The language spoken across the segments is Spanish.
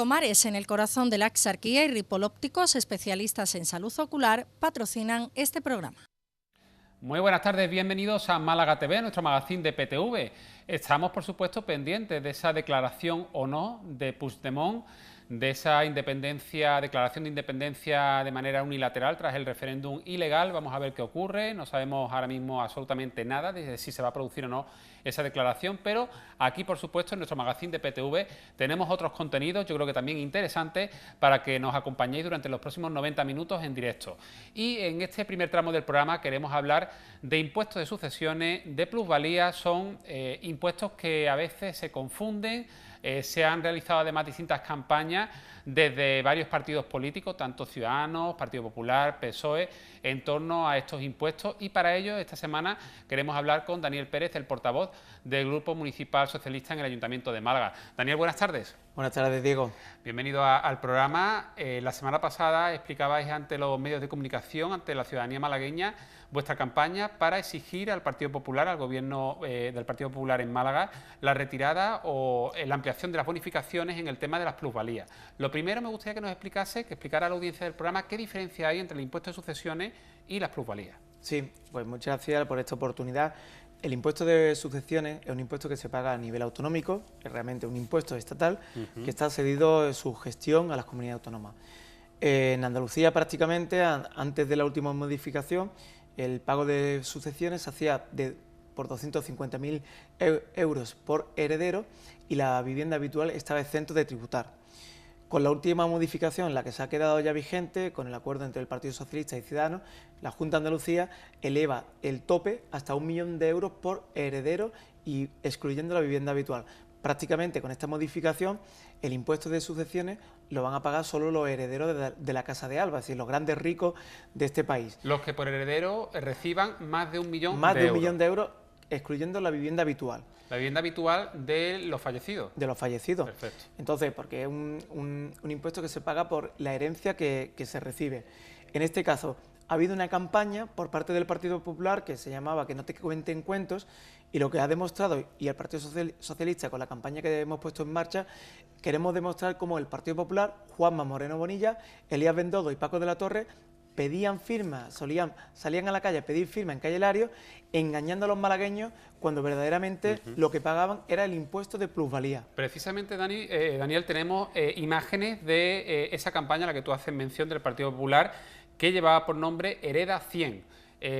Comares, en el corazón de la Exarquía, y Ripoll Ópticos, especialistas en salud ocular, patrocinan este programa. Muy buenas tardes, bienvenidos a Málaga TV, nuestro magazín de PTV. Estamos, por supuesto, pendientes de esa declaración o no de Puigdemont, de esa declaración de independencia de manera unilateral tras el referéndum ilegal. Vamos a ver qué ocurre. No sabemos ahora mismo absolutamente nada de si se va a producir o no esa declaración, pero aquí, por supuesto, en nuestro magazín de PTV tenemos otros contenidos, yo creo que también interesantes, para que nos acompañéis durante los próximos 90 minutos en directo. Y en este primer tramo del programa queremos hablar de impuestos de sucesiones, de plusvalía. Son impuestos que a veces se confunden. Se han realizado además distintas campañas desde varios partidos políticos, tanto Ciudadanos, Partido Popular, PSOE, en torno a estos impuestos, y para ello esta semana queremos hablar con Daniel Pérez, el portavoz del Grupo Municipal Socialista en el Ayuntamiento de Málaga. Daniel, buenas tardes. Buenas tardes, Diego. Bienvenido al programa. La semana pasada explicabais ante los medios de comunicación, ante la ciudadanía malagueña, vuestra campaña para exigir al Partido Popular, al Gobierno del Partido Popular en Málaga, la retirada o la ampliación de las bonificaciones en el tema de las plusvalías. Lo primero me gustaría que nos explicara a la audiencia del programa qué diferencia hay entre el impuesto de sucesiones y las plusvalías. Sí, pues muchas gracias por esta oportunidad. El impuesto de sucesiones es un impuesto que se paga a nivel autonómico, es realmente un impuesto estatal que está cedido en su gestión a las comunidades autónomas. En Andalucía, prácticamente, antes de la última modificación, el pago de sucesiones se hacía por 250.000 euros por heredero, y la vivienda habitual estaba exento de tributar. Con la última modificación, la que se ha quedado ya vigente, con el acuerdo entre el Partido Socialista y Ciudadanos, la Junta de Andalucía eleva el tope hasta 1 millón de euros por heredero y excluyendo la vivienda habitual. Prácticamente con esta modificación el impuesto de sucesiones lo van a pagar solo los herederos de la Casa de Alba, es decir, los grandes ricos de este país. Los que por heredero reciban más de 1 millón de euros. Más de 1 millón de euros, excluyendo la vivienda habitual. La vivienda habitual de los fallecidos. De los fallecidos. Perfecto. Entonces, porque es un impuesto que se paga por la herencia que se recibe. En este caso, ha habido una campaña por parte del Partido Popular que se llamaba Que no te cuenten cuentos, y lo que ha demostrado, y el Partido Socialista con la campaña que hemos puesto en marcha, queremos demostrar cómo el Partido Popular, Juanma Moreno Bonilla, Elías Bendodo y Paco de la Torre pedían firmas, salían a la calle a pedir firmas en Calle Lario, engañando a los malagueños cuando verdaderamente lo que pagaban era el impuesto de plusvalía. Precisamente, Daniel, tenemos imágenes de esa campaña a la que tú haces mención del Partido Popular, que llevaba por nombre Hereda 100.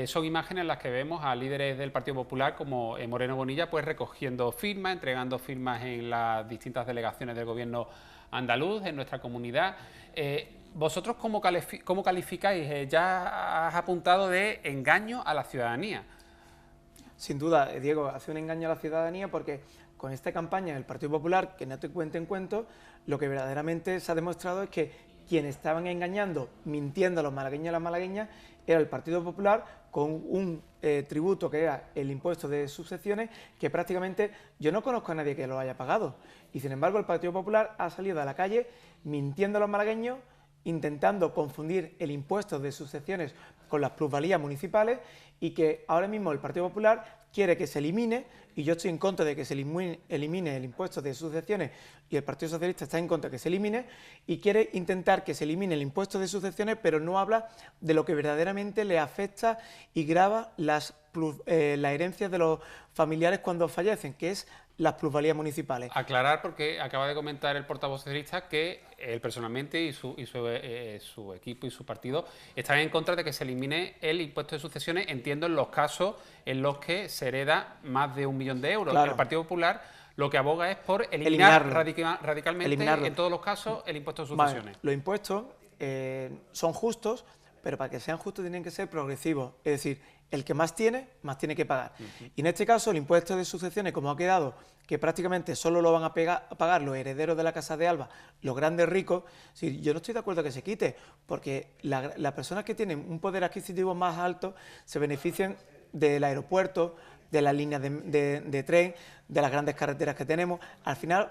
Son imágenes en las que vemos a líderes del Partido Popular como Moreno Bonilla pues recogiendo firmas, entregando firmas en las distintas delegaciones del gobierno andaluz, en nuestra comunidad. ¿Vosotros cómo calificáis? Ya has apuntado de engaño a la ciudadanía. Sin duda, Diego, hace un engaño a la ciudadanía porque con esta campaña del Partido Popular, Que no te cuenten cuentos, lo que verdaderamente se ha demostrado es que quienes estaban engañando, mintiendo a los malagueños y a las malagueñas, era el Partido Popular, con un tributo que era el impuesto de sucesiones, que prácticamente yo no conozco a nadie que lo haya pagado. Y sin embargo el Partido Popular ha salido a la calle mintiendo a los malagueños, intentando confundir el impuesto de sucesiones con las plusvalías municipales, y que ahora mismo el Partido Popular quiere que se elimine, y yo estoy en contra de que se elimine el impuesto de sucesiones, y el Partido Socialista está en contra de que se elimine, y quiere intentar que se elimine el impuesto de sucesiones, pero no habla de lo que verdaderamente le afecta y grava las herencias de los familiares cuando fallecen, que es las plusvalías municipales. Aclarar, porque acaba de comentar el portavoz socialista que él personalmente y su equipo y su partido están en contra de que se elimine el impuesto de sucesiones, entiendo, en los casos en los que se hereda más de 1 millón de euros. Claro. El Partido Popular lo que aboga es por eliminar radicalmente, eliminarlo. En todos los casos, el impuesto de sucesiones. Vale. Los impuestos son justos, pero para que sean justos tienen que ser progresivos, es decir, el que más tiene que pagar. Y en este caso el impuesto de sucesiones, como ha quedado, que prácticamente solo lo van a pagar los herederos de la Casa de Alba, los grandes ricos, yo no estoy de acuerdo que se quite, porque las personas que tienen un poder adquisitivo más alto se benefician del aeropuerto, de las líneas de tren, de las grandes carreteras que tenemos. Al final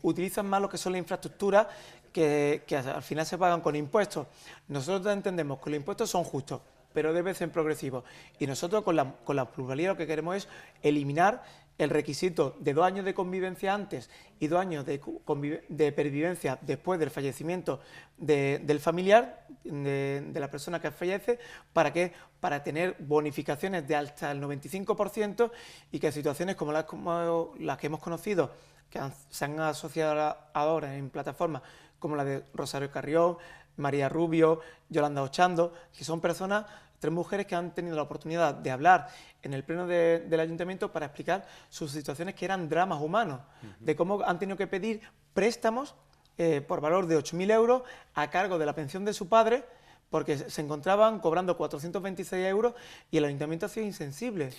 utilizan más lo que son las infraestructuras que al final se pagan con impuestos. Nosotros entendemos que los impuestos son justos, pero debe ser progresivo. Y nosotros con la plusvalía lo que queremos es eliminar el requisito de 2 años de convivencia antes y 2 años de pervivencia después del fallecimiento del familiar, de la persona que fallece, para tener bonificaciones de hasta el 95% y que situaciones como las que hemos conocido, que se han asociado ahora en plataformas como la de Rosario Carrión, María Rubio, Yolanda Ochando, que son personas, 3 mujeres que han tenido la oportunidad de hablar en el pleno del ayuntamiento para explicar sus situaciones que eran dramas humanos, de cómo han tenido que pedir préstamos por valor de 8.000 euros a cargo de la pensión de su padre, porque se encontraban cobrando 426 euros y el ayuntamiento ha sido insensible.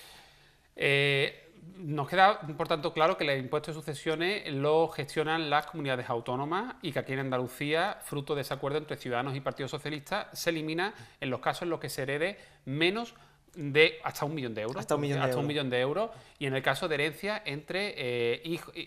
Nos queda, por tanto, claro que el impuesto de sucesiones lo gestionan las comunidades autónomas y que aquí en Andalucía, fruto de ese acuerdo entre Ciudadanos y Partido Socialista, se elimina en los casos en los que se herede menos de hasta 1 millón de euros. Hasta 1 millón de euros. 1 millón de euros. Y en el caso de herencia entre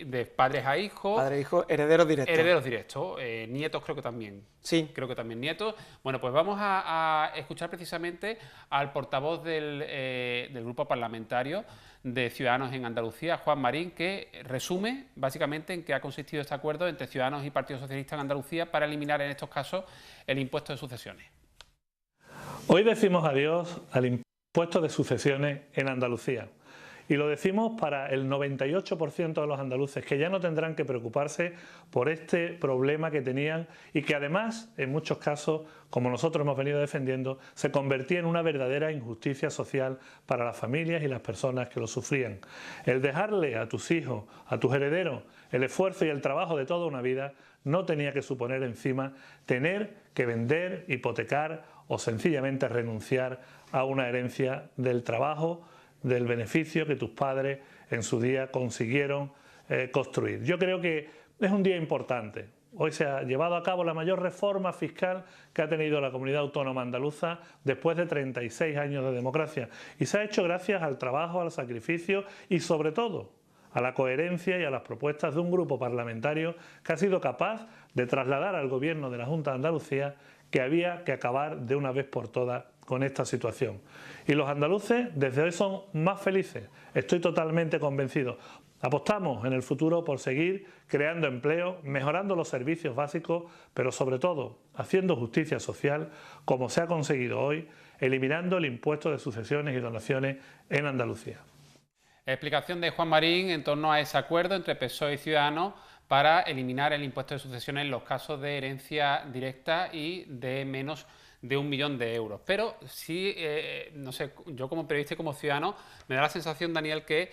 de padres a hijos. Padre e hijo, herederos directos. Herederos directos. Nietos creo que también. Sí. Creo que también nietos. Bueno, pues vamos a escuchar precisamente al portavoz del grupo parlamentario de Ciudadanos en Andalucía, Juan Marín, que resume básicamente en qué ha consistido este acuerdo entre Ciudadanos y Partido Socialista en Andalucía para eliminar en estos casos el impuesto de sucesiones. Hoy decimos adiós al impuesto de sucesiones en Andalucía. Y lo decimos para el 98% de los andaluces, que ya no tendrán que preocuparse por este problema que tenían y que además, en muchos casos, como nosotros hemos venido defendiendo, se convertía en una verdadera injusticia social para las familias y las personas que lo sufrían. El dejarle a tus hijos, a tus herederos, el esfuerzo y el trabajo de toda una vida no tenía que suponer encima tener que vender, hipotecar o sencillamente renunciar a una herencia del trabajo, del beneficio que tus padres en su día consiguieron construir. Yo creo que es un día importante. Hoy se ha llevado a cabo la mayor reforma fiscal que ha tenido la comunidad autónoma andaluza después de 36 años de democracia. Y se ha hecho gracias al trabajo, al sacrificio y sobre todo a la coherencia y a las propuestas de un grupo parlamentario que ha sido capaz de trasladar al Gobierno de la Junta de Andalucía que había que acabar de una vez por todas con esta situación. Y los andaluces desde hoy son más felices, estoy totalmente convencido. Apostamos en el futuro por seguir creando empleo, mejorando los servicios básicos, pero sobre todo haciendo justicia social, como se ha conseguido hoy, eliminando el impuesto de sucesiones y donaciones en Andalucía. Explicación de Juan Marín en torno a ese acuerdo entre PSOE y Ciudadanos para eliminar el impuesto de sucesiones en los casos de herencia directa y de menos de 1 millón de euros. Pero sí, no sé, yo como periodista y como ciudadano me da la sensación, Daniel, que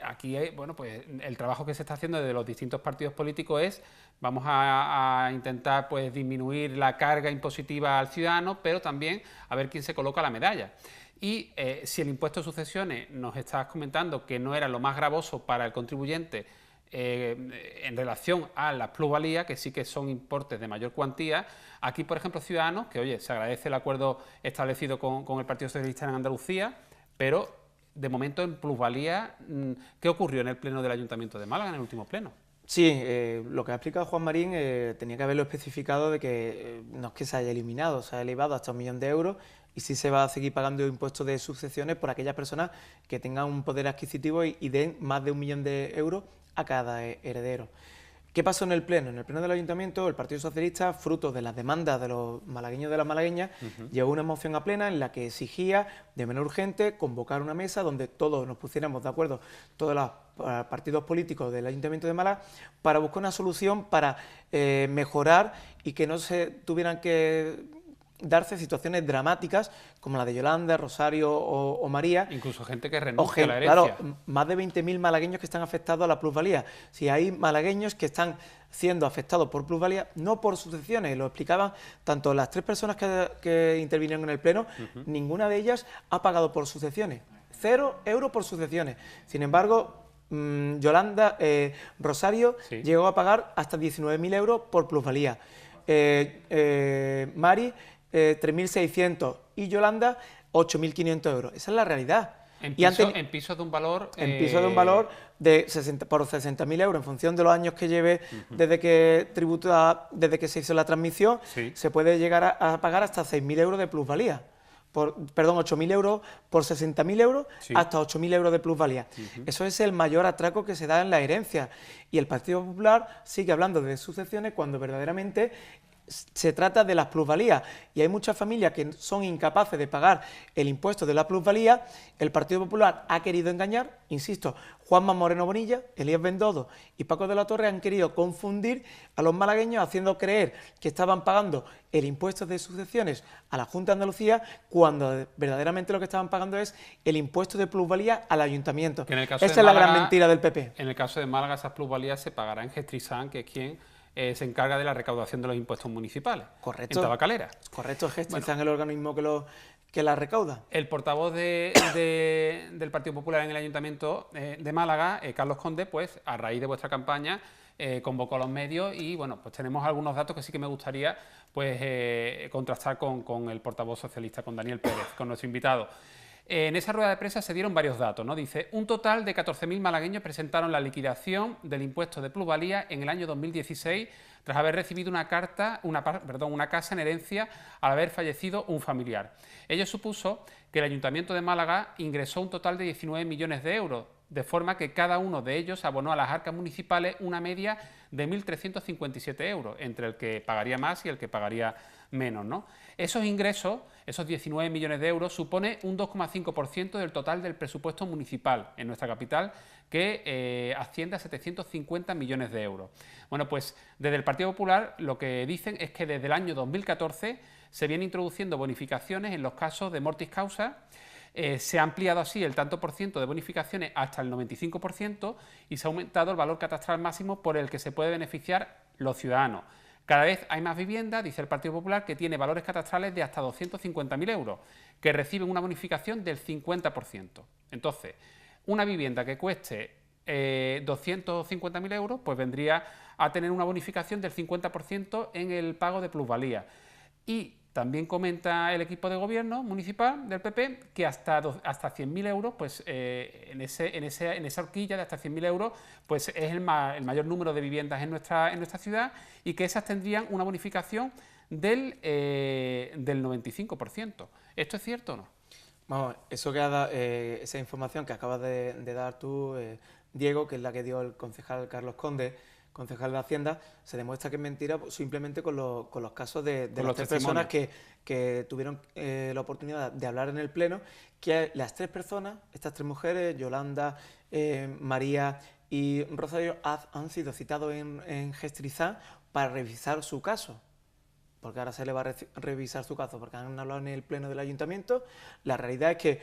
aquí bueno, pues el trabajo que se está haciendo desde los distintos partidos políticos es vamos a intentar pues disminuir la carga impositiva al ciudadano, pero también a ver quién se coloca la medalla. Y si el impuesto de sucesiones nos estás comentando que no era lo más gravoso para el contribuyente en relación a las plusvalías, que sí que son importes de mayor cuantía, aquí, por ejemplo, Ciudadanos, que oye, se agradece el acuerdo establecido con el Partido Socialista en Andalucía, pero de momento en plusvalía, ¿qué ocurrió en el pleno del Ayuntamiento de Málaga, en el último pleno? Sí, lo que ha explicado Juan Marín tenía que haberlo especificado de que no es que se haya eliminado, se ha elevado hasta 1 millón de euros y sí se va a seguir pagando impuestos de sucesiones por aquellas personas que tengan un poder adquisitivo y den más de 1 millón de euros a cada heredero. ¿Qué pasó en el Pleno? En el Pleno del Ayuntamiento, el Partido Socialista, fruto de las demandas de los malagueños y de las malagueñas, llevó una moción a plena en la que exigía de manera urgente convocar una mesa donde todos nos pusiéramos de acuerdo, todos los partidos políticos del Ayuntamiento de Málaga, para buscar una solución para mejorar y que no se tuvieran que darse situaciones dramáticas como la de Yolanda, Rosario o María. Incluso gente que renuncia a la herencia. Claro, más de 20.000 malagueños que están afectados a la plusvalía. Si hay malagueños que están siendo afectados por plusvalía, no por sucesiones, lo explicaban tanto las 3 personas que intervinieron en el Pleno, ninguna de ellas ha pagado por sucesiones. 0 euros por sucesiones. Sin embargo, Yolanda, Rosario llegó a pagar hasta 19.000 euros por plusvalía. Mari, 3.600 y Yolanda 8.500 euros. Esa es la realidad. En pisos de un valor... En pisos de un valor de por 60.000 euros, en función de los años que lleve desde que se hizo la transmisión, se puede llegar a pagar hasta 6.000 euros de plusvalía. perdón, 8.000 euros por 60.000 euros, sí, hasta 8.000 euros de plusvalía. Eso es el mayor atraco que se da en la herencia. Y el Partido Popular sigue hablando de sucesiones cuando verdaderamente se trata de las plusvalías, y hay muchas familias que son incapaces de pagar el impuesto de la plusvalía. El Partido Popular ha querido engañar, insisto, Juanma Moreno Bonilla, Elías Bendodo y Paco de la Torre han querido confundir a los malagueños haciendo creer que estaban pagando el impuesto de sucesiones a la Junta de Andalucía, cuando verdaderamente lo que estaban pagando es el impuesto de plusvalía al ayuntamiento. Esa es la gran mentira del PP. En el caso de Málaga, esas plusvalías se pagarán en Gestrisán, que es quien se encarga de la recaudación de los impuestos municipales. Correcto. En Tabacalera. Correcto, Gestrisán es el organismo que la recauda. El portavoz del Partido Popular en el Ayuntamiento de Málaga, Carlos Conde, pues a raíz de vuestra campaña convocó a los medios y bueno, pues tenemos algunos datos que sí que me gustaría pues contrastar con el portavoz socialista, con Daniel Pérez, con nuestro invitado. En esa rueda de prensa se dieron varios datos, ¿no? Dice, un total de 14.000 malagueños presentaron la liquidación del impuesto de plusvalía en el año 2016 tras haber recibido una casa en herencia al haber fallecido un familiar. Ello supuso que el Ayuntamiento de Málaga ingresó un total de 19 millones de euros, de forma que cada uno de ellos abonó a las arcas municipales una media de 1.357 euros, entre el que pagaría más y el que pagaría menos, ¿no? Esos ingresos, esos 19 millones de euros, supone un 2,5% del total del presupuesto municipal en nuestra capital, que asciende a 750 millones de euros. Bueno, pues desde el Partido Popular lo que dicen es que desde el año 2014 se vienen introduciendo bonificaciones en los casos de mortis causa. Se ha ampliado así el tanto por ciento de bonificaciones hasta el 95% y se ha aumentado el valor catastral máximo por el que se puede beneficiar los ciudadanos. Cada vez hay más viviendas, dice el Partido Popular, que tiene valores catastrales de hasta 250.000 euros, que reciben una bonificación del 50%. Entonces, una vivienda que cueste 250.000 euros, pues vendría a tener una bonificación del 50% en el pago de plusvalía. Y también comenta el equipo de gobierno municipal del PP que hasta 100.000 euros, pues en esa horquilla de hasta 100.000 euros, pues es el mayor número de viviendas en nuestra ciudad, y que esas tendrían una bonificación del 95%. ¿Esto es cierto o no? Vamos, esa información que acabas de dar tú, Diego, que es la que dio el concejal Carlos Conde, concejal de Hacienda, se demuestra que es mentira simplemente con los casos de las tres personas que tuvieron la oportunidad de hablar en el Pleno, que las tres personas, estas tres mujeres, Yolanda, María y Rosario, han sido citados en Gestrisán para revisar su caso. Porque ahora se le va a revisar su caso, porque han hablado en el Pleno del Ayuntamiento. La realidad es que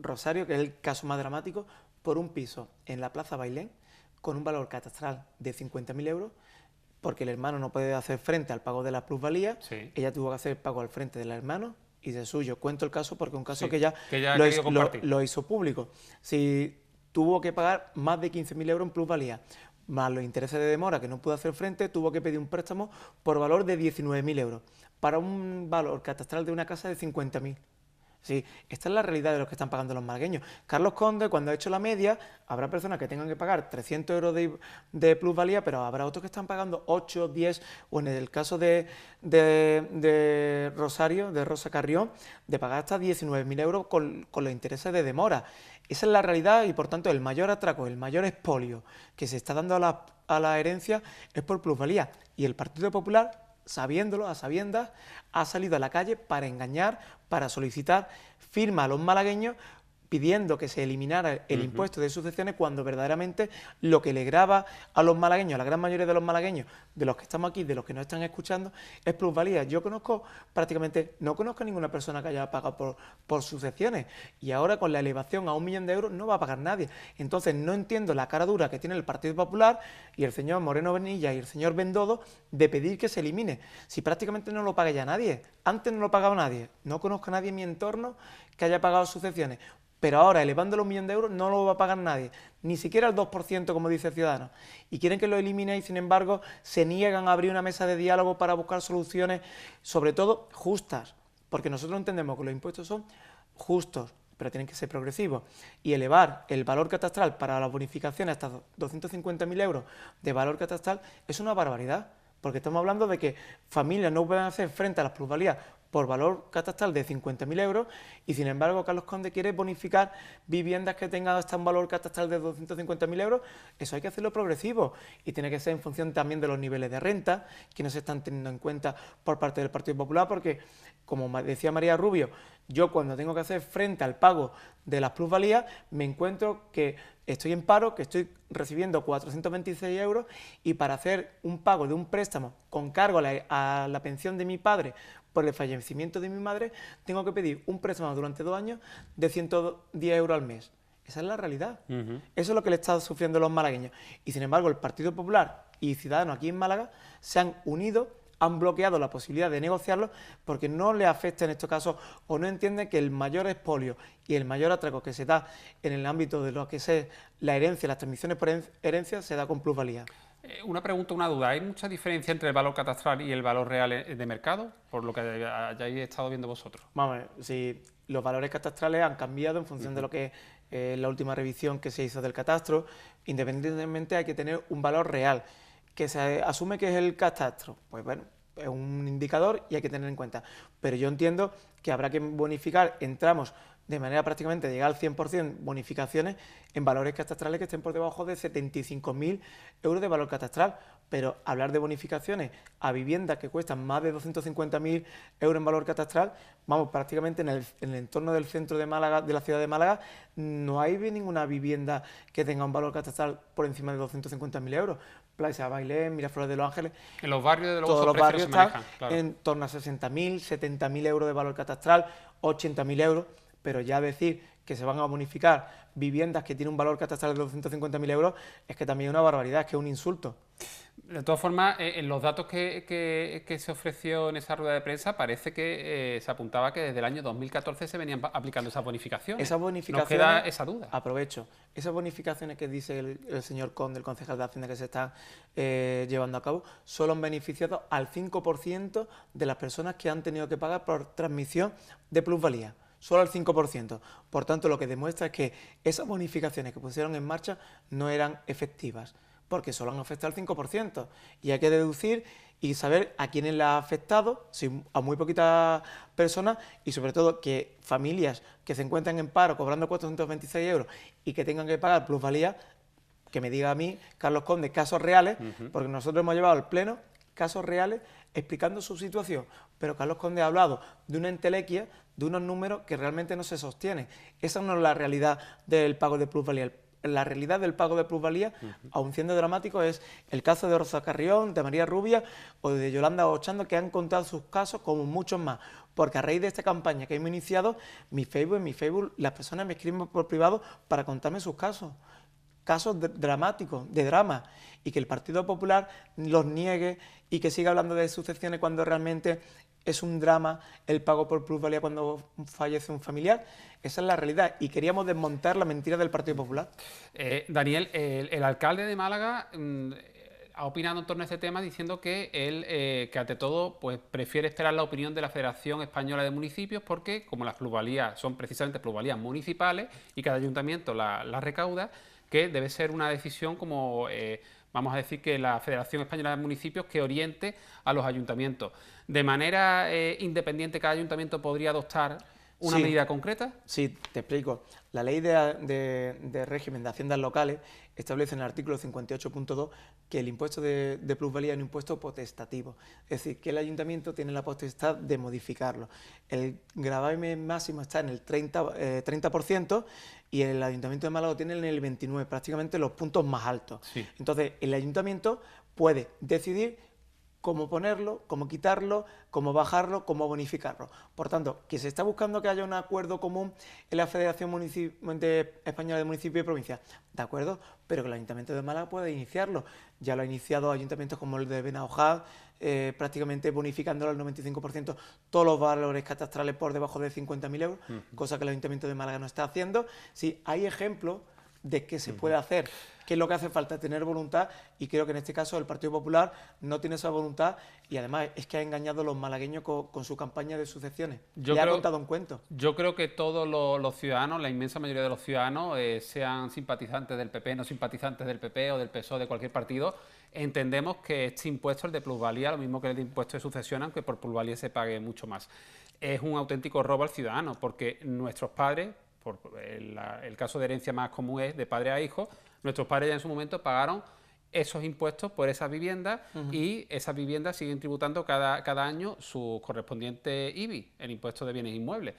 Rosario, que es el caso más dramático, por un piso en la Plaza Bailén, con un valor catastral de 50.000 euros, porque el hermano no puede hacer frente al pago de la plusvalía, sí. Ella tuvo que hacer el pago al frente del hermano y del suyo. Cuento el caso porque es un caso sí, que ya lo hizo público. Si tuvo que pagar más de 15.000 euros en plusvalía, más los intereses de demora que no pudo hacer frente, tuvo que pedir un préstamo por valor de 19.000 euros, para un valor catastral de una casa de 50.000. Sí, esta es la realidad de lo que están pagando los malagueños. Carlos Conde, cuando ha hecho la media, habrá personas que tengan que pagar 300 euros de plusvalía, pero habrá otros que están pagando 8, 10, o en el caso de Rosario, de Rosa Carrión, de pagar hasta 19.000 euros con los intereses de demora. Esa es la realidad y, por tanto, el mayor atraco, el mayor expolio que se está dando a la herencia es por plusvalía. Y el Partido Popular, sabiéndolo, a sabiendas, ha salido a la calle para engañar, para solicitar firma a los malagueños pidiendo que se eliminara el impuesto de sucesiones, cuando verdaderamente lo que le grava a los malagueños, a la gran mayoría de los malagueños, de los que estamos aquí, de los que nos están escuchando, es plusvalía. Yo no conozco a ninguna persona que haya pagado por sucesiones, y ahora con la elevación a 1 millón de euros no va a pagar nadie. Entonces no entiendo la cara dura que tiene el Partido Popular y el señor Moreno Bonilla y el señor Bendodo de pedir que se elimine, si prácticamente no lo paga ya nadie. Antes no lo pagaba nadie, no conozco a nadie en mi entorno que haya pagado sucesiones. Pero ahora, elevándolo a 1 millón de euros, no lo va a pagar nadie, ni siquiera el 2%, como dice Ciudadanos. Y quieren que lo elimine y, sin embargo, se niegan a abrir una mesa de diálogo para buscar soluciones, sobre todo justas, porque nosotros entendemos que los impuestos son justos, pero tienen que ser progresivos. Y elevar el valor catastral para las bonificaciones hasta 250.000 euros de valor catastral es una barbaridad, porque estamos hablando de que familias no pueden hacer frente a las plusvalías por valor catastral de 50.000 euros y, sin embargo, Carlos Conde quiere bonificar viviendas que tengan hasta un valor catastral de 250.000 euros. Eso hay que hacerlo progresivo y tiene que ser en función también de los niveles de renta que no se están teniendo en cuenta por parte del Partido Popular, porque, como decía María Rubio, yo cuando tengo que hacer frente al pago de las plusvalías me encuentro que estoy en paro, que estoy recibiendo 426 euros y para hacer un pago de un préstamo con cargo a la pensión de mi padre por el fallecimiento de mi madre, tengo que pedir un préstamo durante 2 años de 110 euros al mes. Esa es la realidad. Eso es lo que le están sufriendo los malagueños. Y, sin embargo, el Partido Popular y Ciudadanos aquí en Málaga se han unido, han bloqueado la posibilidad de negociarlo porque no le afecta en estos casos o no entienden que el mayor expolio y el mayor atraco que se da en el ámbito de lo que es la herencia, las transmisiones por herencia, se da con plusvalía. Una pregunta, una duda. ¿Hay mucha diferencia entre el valor catastral y el valor real de mercado, por lo que hayáis estado viendo vosotros? Vamos a ver, si los valores catastrales han cambiado en función de lo que es la última revisión que se hizo del catastro, independientemente hay que tener un valor real, que se asume que es el catastro. Pues bueno, es un indicador y hay que tener en cuenta. Pero yo entiendo que habrá que bonificar en tramos de manera prácticamente de llegar al 100% bonificaciones en valores catastrales que estén por debajo de 75.000 euros de valor catastral, pero hablar de bonificaciones a viviendas que cuestan más de 250.000 euros en valor catastral, vamos, prácticamente en el entorno del centro de Málaga, de la ciudad de Málaga, no hay ninguna vivienda que tenga un valor catastral por encima de 250.000 euros. Plaza Bailén, Miraflores de los Ángeles, en los barrios de todos los barrios están claro, en torno a 60.000, 70.000 euros de valor catastral, 80.000 euros, pero ya decir que se van a bonificar viviendas que tienen un valor catastral de 250.000 euros es que también es una barbaridad, es que es un insulto. De todas formas, en los datos que se ofreció en esa rueda de prensa parece que se apuntaba que desde el año 2014 se venían aplicando esas bonificaciones. Esas bonificaciones, nos queda esa duda. Aprovecho, esas bonificaciones que dice el señor Conde, el concejal de Hacienda, que se están llevando a cabo, solo han beneficiado al 5% de las personas que han tenido que pagar por transmisión de plusvalía. Solo al 5%. Por tanto, lo que demuestra es que esas bonificaciones que pusieron en marcha no eran efectivas, porque solo han afectado al 5%. Y hay que deducir y saber a quiénes la ha afectado, si a muy poquitas personas, y sobre todo que familias que se encuentran en paro cobrando 426 euros y que tengan que pagar plusvalía, que me diga a mí, Carlos Conde, casos reales, porque nosotros hemos llevado al Pleno casos reales explicando su situación, pero Carlos Conde ha hablado de una entelequia, de unos números que realmente no se sostienen. Esa no es la realidad del pago de plusvalía. La realidad del pago de plusvalía, aun siendo dramático, es el caso de Rosa Carrión, de María Rubia o de Yolanda Ochando, que han contado sus casos como muchos más, porque a raíz de esta campaña que hemos iniciado, en mi Facebook, las personas me escriben por privado para contarme sus casos dramáticos, de drama, y que el Partido Popular los niegue y que siga hablando de sucesiones cuando realmente es un drama el pago por plusvalía cuando fallece un familiar. Esa es la realidad y queríamos desmontar la mentira del Partido Popular. Daniel, el alcalde de Málaga ha opinado en torno a este tema diciendo que él, que ante todo, pues prefiere esperar la opinión de la Federación Española de Municipios porque, como las plusvalías son precisamente plusvalías municipales y cada ayuntamiento las recauda, que debe ser una decisión como, vamos a decir, que la Federación Española de Municipios que oriente a los ayuntamientos. ¿De manera independiente cada ayuntamiento podría adoptar una medida concreta? Sí, te explico. La ley de régimen de haciendas locales establece en el artículo 58.2 que el impuesto de plusvalía es un impuesto potestativo, es decir, que el ayuntamiento tiene la potestad de modificarlo. El gravamen máximo está en el 30% y el ayuntamiento de Málaga lo tiene en el 29%, prácticamente los puntos más altos. Sí. Entonces, el ayuntamiento puede decidir cómo ponerlo, cómo quitarlo, cómo bajarlo, cómo bonificarlo. Por tanto, que se está buscando que haya un acuerdo común en la Federación Española de Municipios y Provincias, de acuerdo, pero que el Ayuntamiento de Málaga pueda iniciarlo. Ya lo ha iniciado ayuntamientos como el de Benahojá, prácticamente bonificándolo al 95% todos los valores catastrales por debajo de 50.000 euros, cosa que el Ayuntamiento de Málaga no está haciendo. Sí, hay ejemplos de qué se puede hacer, qué es lo que hace falta, tener voluntad, y creo que en este caso el Partido Popular no tiene esa voluntad, y además es que ha engañado a los malagueños con su campaña de sucesiones. Ha contado un cuento. Yo creo que todos los ciudadanos, la inmensa mayoría de los ciudadanos, sean simpatizantes del PP, no simpatizantes del PP o del PSOE, de cualquier partido, entendemos que este impuesto, el de plusvalía, lo mismo que el de impuesto de sucesión, aunque por plusvalía se pague mucho más, es un auténtico robo al ciudadano, porque nuestros padres, por el caso de herencia más común es de padre a hijo, nuestros padres ya en su momento pagaron esos impuestos por esas viviendas y esas viviendas siguen tributando cada año su correspondiente IBI, el impuesto de bienes inmuebles.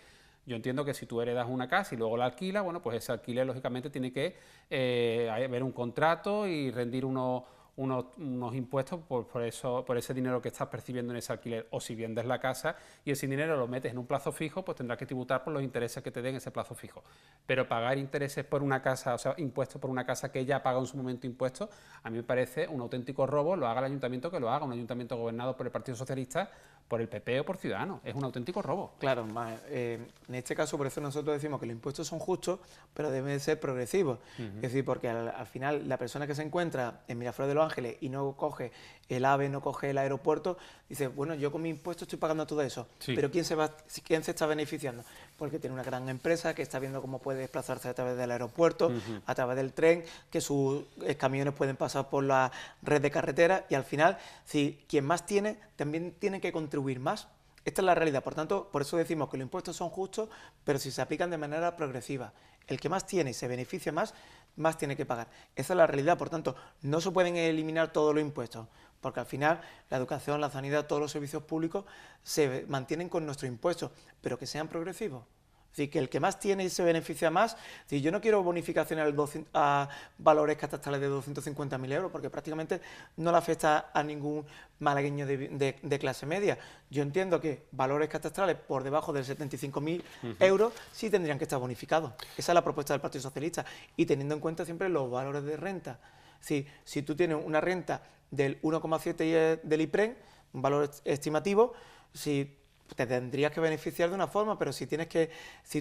Yo entiendo que si tú heredas una casa y luego la alquilas, bueno, pues ese alquiler lógicamente tiene que haber un contrato y rendir unos impuestos por ese dinero que estás percibiendo en ese alquiler. O si vendes la casa y ese dinero lo metes en un plazo fijo, pues tendrás que tributar por los intereses que te den ese plazo fijo. Pero pagar intereses por una casa, o sea, impuestos por una casa que ya paga en su momento impuestos, a mí me parece un auténtico robo, lo haga el ayuntamiento que lo haga, un ayuntamiento gobernado por el Partido Socialista, por el PP o por Ciudadanos. Es un auténtico robo. Claro, en este caso por eso nosotros decimos que los impuestos son justos, pero deben ser progresivos. Es decir, porque al final la persona que se encuentra en Miraflores de los Ángeles y no coge el AVE, no coge el aeropuerto, dice, bueno, yo con mi impuesto estoy pagando todo eso, pero ¿quién se está beneficiando? Porque tiene una gran empresa que está viendo cómo puede desplazarse a través del aeropuerto, a través del tren, que sus camiones pueden pasar por la red de carretera, y al final, si quien más tiene, también tiene que contribuir más. Esta es la realidad. Por tanto, por eso decimos que los impuestos son justos, pero si se aplican de manera progresiva. El que más tiene y se beneficia más tiene que pagar. Esa es la realidad. Por tanto, no se pueden eliminar todos los impuestos, porque al final la educación, la sanidad, todos los servicios públicos se mantienen con nuestros impuestos, pero que sean progresivos. Es decir, que el que más tiene y se beneficia más. Es decir, yo no quiero bonificaciones a valores catastrales de 250.000 euros, porque prácticamente no le afecta a ningún malagueño de clase media. Yo entiendo que valores catastrales por debajo de 75.000 euros sí tendrían que estar bonificados. Esa es la propuesta del Partido Socialista, y teniendo en cuenta siempre los valores de renta. Es decir, si tú tienes una renta del 1,7 del IPREN, un valor estimativo, si te tendrías que beneficiar de una forma, pero si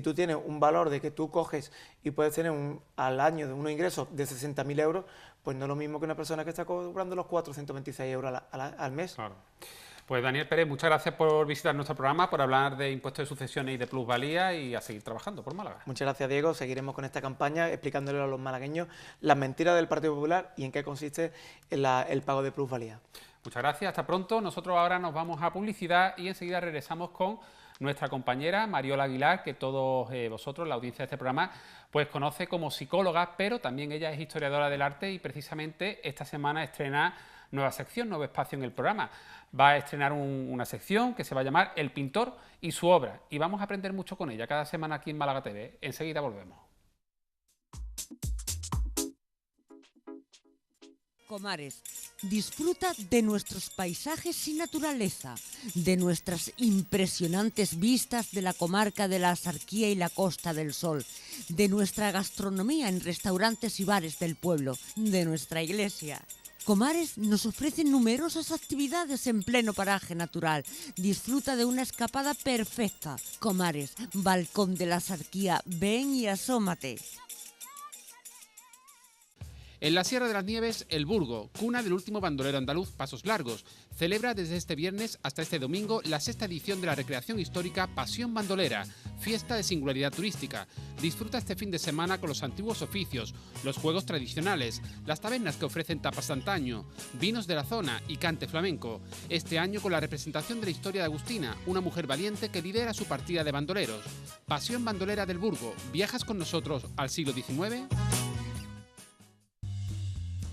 tú tienes un valor de que tú coges y puedes tener al año de unos ingresos de 60.000 euros, pues no es lo mismo que una persona que está cobrando los 426 euros al mes. Claro. Pues Daniel Pérez, muchas gracias por visitar nuestro programa, por hablar de impuestos de sucesiones y de plusvalía, y a seguir trabajando por Málaga. Muchas gracias, Diego. Seguiremos con esta campaña explicándole a los malagueños las mentiras del Partido Popular y en qué consiste el pago de plusvalía. Muchas gracias, hasta pronto. Nosotros ahora nos vamos a publicidad y enseguida regresamos con nuestra compañera Mariola Aguilar, que todos vosotros, la audiencia de este programa, pues conoce como psicóloga, pero también ella es historiadora del arte y precisamente esta semana estrena nueva sección, nuevo espacio en el programa. Va a estrenar una sección que se va a llamar El pintor y su obra, y vamos a aprender mucho con ella cada semana aquí en Málaga TV. Enseguida volvemos. Comares, disfruta de nuestros paisajes y naturaleza, de nuestras impresionantes vistas de la comarca de la Axarquía y la Costa del Sol, de nuestra gastronomía en restaurantes y bares del pueblo, de nuestra iglesia. Comares nos ofrece numerosas actividades en pleno paraje natural. Disfruta de una escapada perfecta. Comares, Balcón de la Axarquía, ven y asómate. En la Sierra de las Nieves, El Burgo, cuna del último bandolero andaluz Pasos Largos, celebra desde este viernes hasta este domingo la 6ª edición de la recreación histórica Pasión Bandolera, fiesta de singularidad turística. Disfruta este fin de semana con los antiguos oficios, los juegos tradicionales, las tabernas que ofrecen tapas de antaño, vinos de la zona y cante flamenco. Este año con la representación de la historia de Agustina, una mujer valiente que lidera su partida de bandoleros. Pasión Bandolera del Burgo, ¿viajas con nosotros al siglo XIX?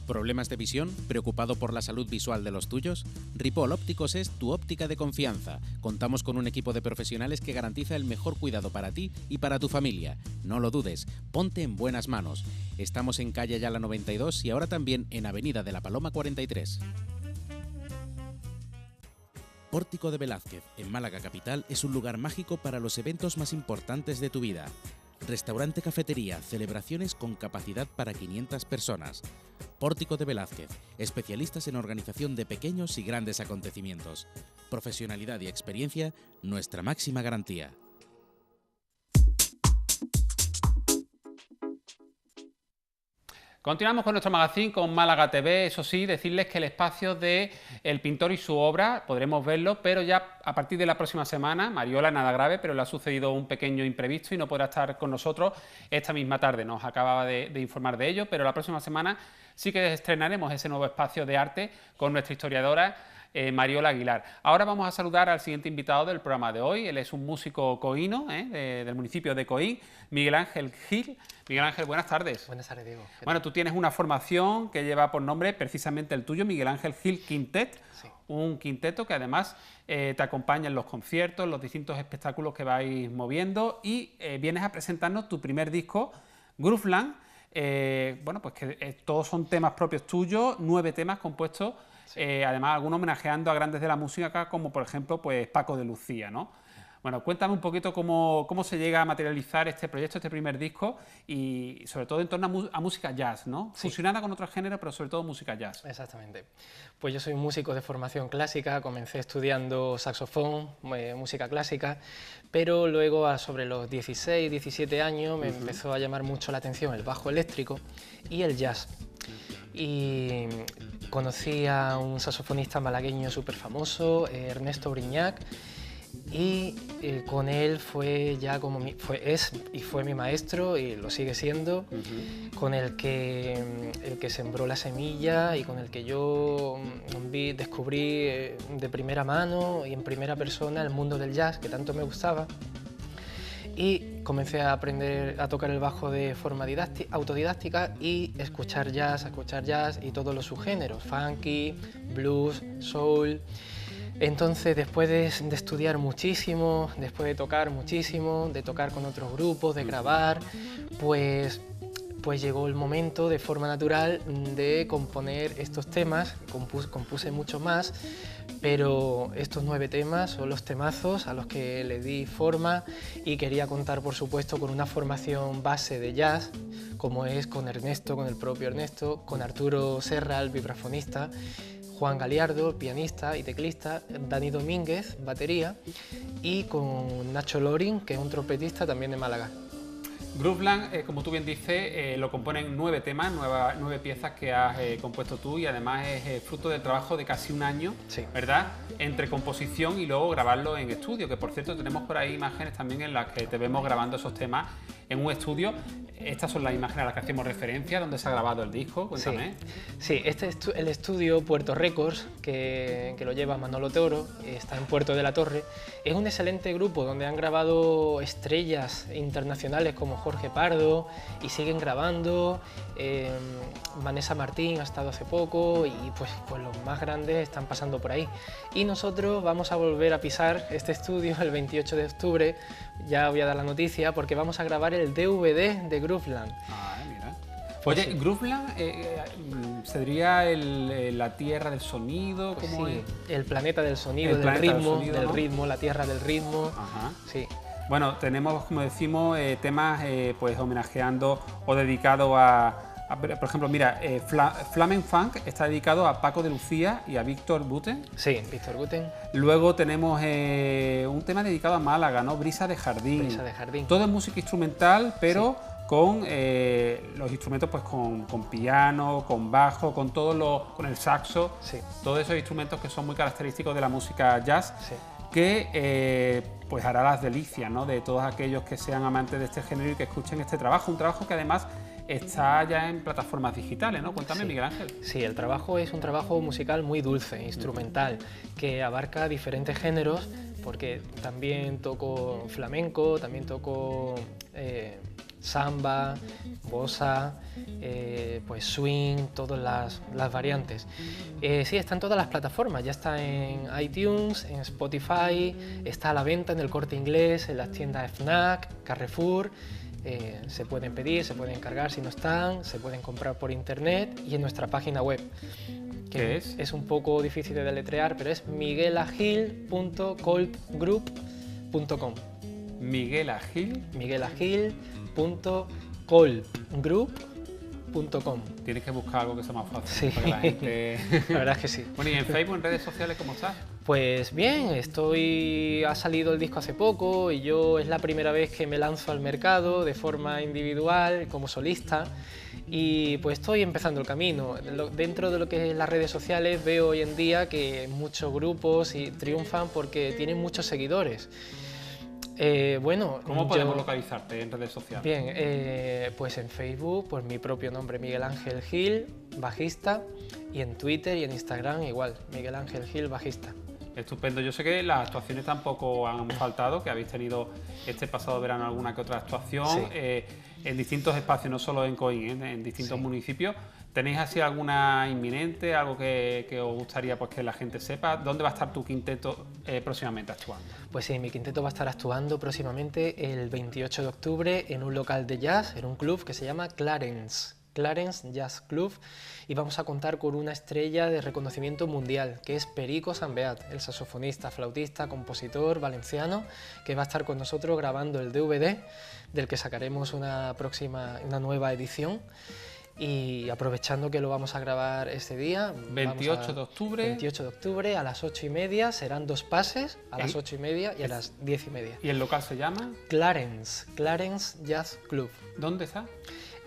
¿Problemas de visión? ¿Preocupado por la salud visual de los tuyos? Ripoll Ópticos es tu óptica de confianza. Contamos con un equipo de profesionales que garantiza el mejor cuidado para ti y para tu familia. No lo dudes, ponte en buenas manos. Estamos en calle Ayala 92 y ahora también en Avenida de la Paloma 43. Pórtico de Velázquez, en Málaga capital, es un lugar mágico para los eventos más importantes de tu vida. Restaurante, cafetería, celebraciones con capacidad para 500 personas. Pórtico de Velázquez, especialistas en organización de pequeños y grandes acontecimientos. Profesionalidad y experiencia, nuestra máxima garantía. Continuamos con nuestro magazine con Málaga TV. Eso sí, decirles que el espacio de El pintor y su obra podremos verlo, pero ya a partir de la próxima semana. Mariola, nada grave, pero le ha sucedido un pequeño imprevisto y no podrá estar con nosotros esta misma tarde. Nos acababa de informar de ello, pero la próxima semana sí que estrenaremos ese nuevo espacio de arte con nuestra historiadora Mariola Aguilar. Ahora vamos a saludar al siguiente invitado del programa de hoy. Él es un músico coíno del municipio de Coín, Miguel Ángel Gil. Miguel Ángel, buenas tardes. Buenas tardes, Diego. Bueno, tú tienes una formación que lleva por nombre precisamente el tuyo, Miguel Ángel Gil Quintet, sí. Un quinteto que además te acompaña en los conciertos, los distintos espectáculos que vais moviendo y vienes a presentarnos tu primer disco, Grooveland. Bueno, pues que todos son temas propios tuyos, 9 temas compuestos. Sí. Además, algunos homenajeando a grandes de la música, como por ejemplo pues Paco de Lucía, ¿no? Bueno, cuéntame un poquito cómo se llega a materializar este proyecto, este primer disco, y sobre todo en torno a música jazz, ¿no? Sí. Fusionada con otros géneros, pero sobre todo música jazz. Exactamente. Pues yo soy un músico de formación clásica, comencé estudiando saxofón, música clásica, pero luego sobre los 16, 17 años me empezó a llamar mucho la atención el bajo eléctrico y el jazz. Y conocí a un saxofonista malagueño súper famoso, Ernesto Briñac, y con él fue ya como fue mi maestro y lo sigue siendo, con el que sembró la semilla y con el que yo descubrí de primera mano y en primera persona el mundo del jazz, que tanto me gustaba. Y comencé a aprender a tocar el bajo de forma autodidáctica y escuchar jazz y todos los subgéneros, funky, blues, soul. Entonces, después de estudiar muchísimo, después de tocar muchísimo, de tocar con otros grupos, de grabar, pues llegó el momento de forma natural de componer estos temas. Compuse mucho más, pero estos 9 temas son los temazos a los que le di forma y quería contar, por supuesto, con una formación base de jazz, como es con Ernesto, con el propio Ernesto, con Arturo Serra, el vibrafonista, Juan Galiardo, pianista y teclista, Dani Domínguez, batería, y con Nacho Lorin, que es un trompetista también de Málaga. Grooveland, como tú bien dices, lo componen 9 temas, 9 piezas que has compuesto tú, y además es fruto del trabajo de casi un año, sí, ¿verdad? Entre composición y luego grabarlo en estudio, que por cierto tenemos por ahí imágenes también en las que te vemos grabando esos temas en un estudio. Estas son las imágenes a las que hacemos referencia, donde se ha grabado el disco, cuéntame. Sí, este es el estudio Puerto Records, que lo lleva Manolo Toro, está en Puerto de la Torre. Es un excelente grupo donde han grabado estrellas internacionales como Jorge Pardo y siguen grabando. Vanessa Martín ha estado hace poco y pues los más grandes están pasando por ahí. Y nosotros vamos a volver a pisar este estudio el 28 de octubre, ya voy a dar la noticia, porque vamos a grabar el DVD de Grooveland. Ah, mira. Oye, sí. Grooveland sería la tierra del sonido, ¿cómo sí, es? El planeta del sonido, del ritmo, la tierra del ritmo. Ajá. Sí. Bueno, tenemos, como decimos, temas pues homenajeando o dedicados por ejemplo, mira, Flamen Funk está dedicado a Paco de Lucía y a Víctor Buten. Sí, Víctor Buten. Luego tenemos un tema dedicado a Málaga, ¿no? Brisa de Jardín. Brisa de Jardín. Todo es música instrumental, pero sí, con los instrumentos pues con piano, con bajo, con el saxo, sí, todos esos instrumentos que son muy característicos de la música jazz, sí, que pues hará las delicias, ¿no?, de todos aquellos que sean amantes de este género y que escuchen este trabajo, un trabajo que además está ya en plataformas digitales, ¿no? Cuéntame, sí, Miguel Ángel. Sí, el trabajo es un trabajo musical muy dulce, instrumental, que abarca diferentes géneros, porque también toco flamenco, también toco samba, bossa, pues swing, todas las variantes. Sí, está en todas las plataformas, ya está en iTunes, en Spotify, está a la venta en el Corte Inglés, en las tiendas Fnac, Carrefour. Se pueden pedir, se pueden encargar si no están, se pueden comprar por internet y en nuestra página web. ¿Qué es? Es un poco difícil de deletrear, pero es miguelagil.colpgroup.com. miguelagil.colpgroup.com. Tienes que buscar algo que sea más fácil, sí, para que la gente... La verdad es que sí. Bueno, ¿y en Facebook, en redes sociales, cómo estás? Pues bien, ha salido el disco hace poco y yo es la primera vez que me lanzo al mercado de forma individual, como solista, Y pues estoy empezando el camino. Dentro de lo que es las redes sociales veo hoy en día que muchos grupos triunfan porque tienen muchos seguidores. Bueno, ¿Cómo podemos localizarte en redes sociales? Bien, pues en Facebook, pues mi propio nombre, Miguel Ángel Gil, bajista, y en Twitter y en Instagram igual, Miguel Ángel Gil, bajista. Estupendo. Yo sé que las actuaciones tampoco han faltado, que habéis tenido este pasado verano alguna que otra actuación, Sí. En distintos espacios, no solo en Coín, en distintos municipios. ¿Tenéis así alguna inminente, algo que os gustaría pues, que la gente sepa? ¿Dónde va a estar tu quinteto próximamente actuando? Pues sí, mi quinteto va a estar actuando próximamente el 28 de octubre en un local de jazz, en un club que se llama Clarence Jazz Club, y vamos a contar con una estrella de reconocimiento mundial, que es Perico Sambeat, el saxofonista, flautista, compositor valenciano, que va a estar con nosotros grabando el DVD, del que sacaremos una nueva edición. Y aprovechando que lo vamos a grabar este día, 28 de octubre. 28 de octubre a las 8:30, serán 2 pases, a las 8:30 y a las 10:30. ¿Y el local se llama? Clarence Jazz Club. ¿Dónde está?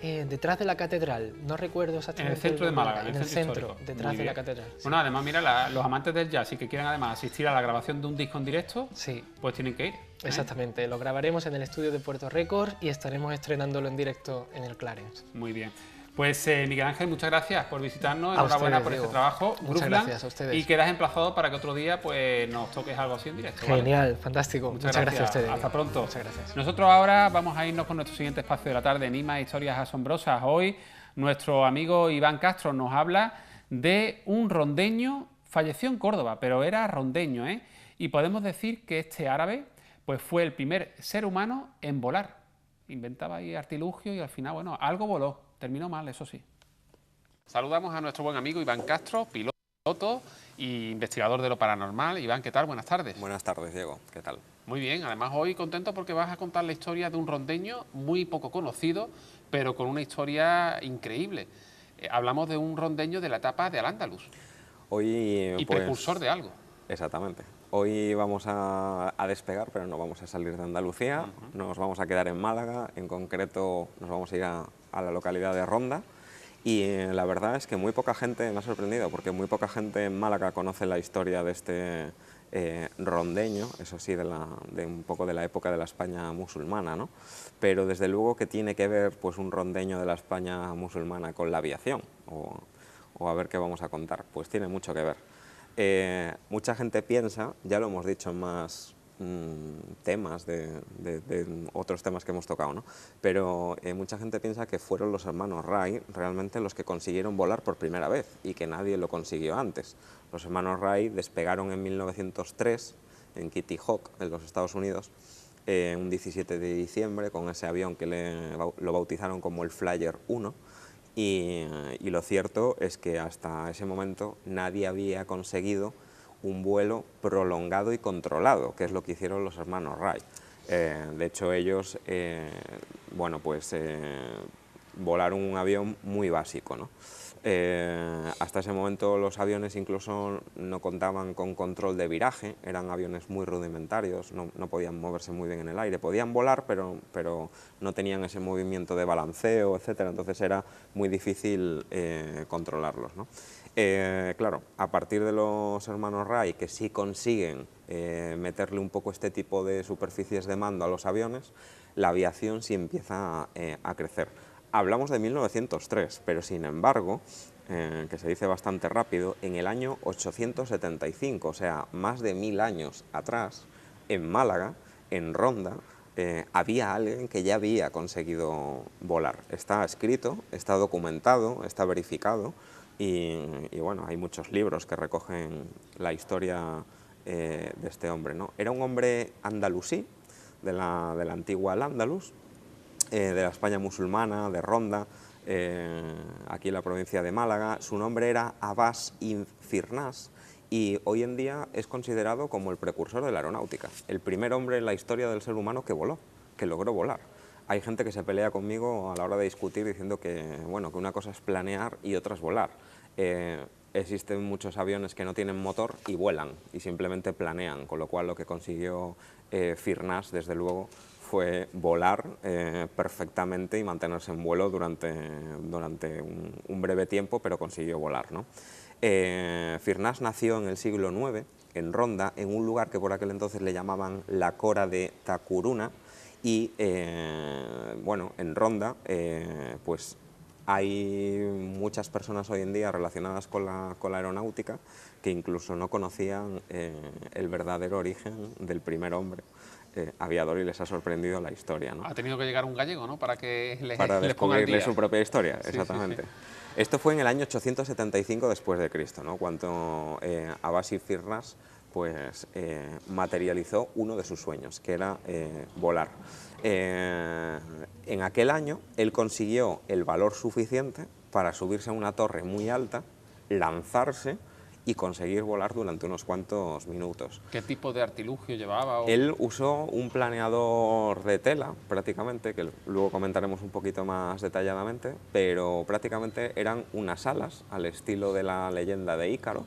Detrás de la catedral, no recuerdo exactamente. En el centro de Málaga, en el centro, histórico. detrás Muy de la bien. catedral. Sí. Bueno, además, mira, los amantes del jazz y que quieran además asistir a la grabación de un disco en directo, Sí. pues tienen que ir. Exactamente, lo grabaremos en el estudio de Puerto Record y estaremos estrenándolo en directo en el Clarence. Muy bien. Pues Miguel Ángel, muchas gracias por visitarnos, A enhorabuena ustedes, por este Diego. trabajo. Muchas Groovland, gracias a ustedes. Y quedas emplazado para que otro día pues nos toques algo así en directo. ¿vale? Genial, fantástico. Muchas gracias a ustedes. Hasta pronto. Muchas gracias. Nosotros ahora vamos a irnos con nuestro siguiente espacio de la tarde, Enigmas e Historias Asombrosas. Hoy nuestro amigo Iván Castro nos habla de un rondeño, falleció en Córdoba, pero era rondeño, ¿eh? Y podemos decir que este árabe pues fue el primer ser humano en volar. Inventaba ahí artilugio y al final, bueno, algo voló. Terminó mal, eso sí. Saludamos a nuestro buen amigo Iván Castro, piloto e investigador de lo paranormal. Iván, ¿qué tal? Buenas tardes. Buenas tardes, Diego. ¿Qué tal? Muy bien, además hoy contento porque vas a contar la historia de un rondeño muy poco conocido, pero con una historia increíble. Hablamos de un rondeño de la etapa de Al-Ándalus. Hoy, y precursor de algo. Exactamente. Hoy vamos a despegar, pero no vamos a salir de Andalucía. Nos vamos a quedar en Málaga. En concreto, nos vamos a ir a la localidad de Ronda. Y la verdad es que muy poca gente, me ha sorprendido, porque muy poca gente en Málaga conoce la historia de este rondeño, eso sí, de un poco de la época de la España musulmana, ¿no? Pero desde luego que tiene que ver pues, un rondeño de la España musulmana con la aviación, o a ver qué vamos a contar, pues tiene mucho que ver. Mucha gente piensa, ya lo hemos dicho en más temas de otros temas que hemos tocado, ¿no? Pero mucha gente piensa que fueron los hermanos Wright realmente los que consiguieron volar por primera vez y que nadie lo consiguió antes. Los hermanos Wright despegaron en 1903 en Kitty Hawk, en los Estados Unidos, un 17 de diciembre con ese avión que lo bautizaron como el Flyer 1. Y lo cierto es que hasta ese momento nadie había conseguido un vuelo prolongado y controlado, que es lo que hicieron los hermanos Wright. De hecho, ellos volaron un avión muy básico, ¿no? Hasta ese momento los aviones incluso no contaban con control de viraje, eran aviones muy rudimentarios, no podían moverse muy bien en el aire, podían volar pero no tenían ese movimiento de balanceo, etcétera, entonces era muy difícil controlarlos, ¿no? Claro, a partir de los hermanos Wright, que sí consiguen meterle un poco este tipo de superficies de mando a los aviones, la aviación sí empieza a crecer. Hablamos de 1903, pero sin embargo, que se dice bastante rápido, en el año 875, o sea, más de 1000 años atrás, en Málaga, en Ronda, había alguien que ya había conseguido volar. Está escrito, está documentado, está verificado, y bueno, hay muchos libros que recogen la historia de este hombre, ¿no? Era un hombre andalusí, de la antigua Al-Ándalus, de la España musulmana, de Ronda, aquí en la provincia de Málaga. Su nombre era Abbas ibn Firnas y hoy en día es considerado como el precursor de la aeronáutica, el primer hombre en la historia del ser humano que voló, que logró volar. Hay gente que se pelea conmigo a la hora de discutir diciendo que, bueno, que una cosa es planear y otra es volar. Existen muchos aviones que no tienen motor y vuelan y simplemente planean, con lo cual lo que consiguió Firnas, desde luego, fue volar perfectamente y mantenerse en vuelo durante un breve tiempo, pero consiguió volar, ¿no? Firnás nació en el siglo IX, en Ronda, en un lugar que por aquel entonces le llamaban la Cora de Tacuruna, y bueno, en Ronda pues hay muchas personas hoy en día relacionadas con la aeronáutica que incluso no conocían el verdadero origen del primer hombre aviador, y les ha sorprendido la historia, ¿no? Ha tenido que llegar un gallego, ¿no?, para que les ponga al descubrirle día su propia historia, Sí, exactamente. sí, sí. Esto fue en el año 875 después de Cristo, ¿no?, cuando Abasi Firnás pues materializó uno de sus sueños, que era volar. En aquel año él consiguió el valor suficiente para subirse a una torre muy alta, lanzarse y conseguir volar durante unos cuantos minutos. ¿Qué tipo de artilugio llevaba? Él usó un planeador de tela, prácticamente, que luego comentaremos un poquito más detalladamente, pero prácticamente eran unas alas al estilo de la leyenda de Ícaro,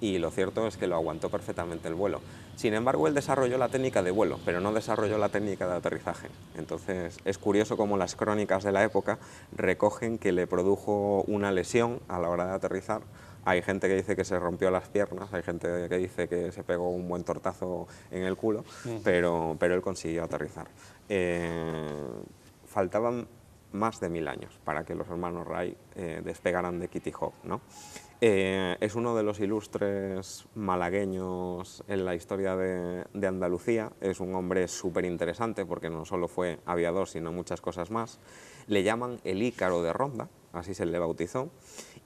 y lo cierto es que lo aguantó perfectamente el vuelo. Sin embargo, él desarrolló la técnica de vuelo, pero no desarrolló la técnica de aterrizaje. Entonces, es curioso cómo las crónicas de la época recogen que le produjo una lesión a la hora de aterrizar. Hay gente que dice que se rompió las piernas, hay gente que dice que se pegó un buen tortazo en el culo, pero él consiguió aterrizar. Faltaban más de 1000 años para que los hermanos Wright despegaran de Kitty Hawk, ¿no? Es uno de los ilustres malagueños en la historia de Andalucía. Es un hombre súper interesante porque no solo fue aviador, sino muchas cosas más. Le llaman el Ícaro de Ronda, así se le bautizó,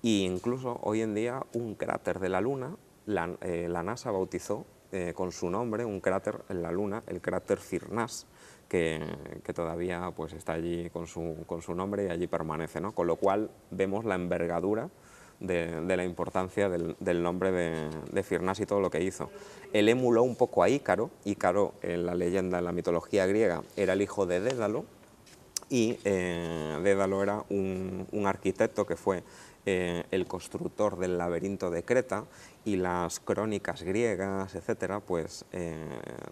e incluso hoy en día un cráter de la Luna, la NASA bautizó con su nombre un cráter en la Luna, el cráter Firnás, que todavía pues está allí con su nombre y allí permanece, ¿no? Con lo cual vemos la envergadura de la importancia del nombre de Firnás y todo lo que hizo. Él emuló un poco a Ícaro. Ícaro, en la leyenda, en la mitología griega, era el hijo de Dédalo, y Dédalo era un arquitecto que fue el constructor del laberinto de Creta, y las crónicas griegas, etcétera, pues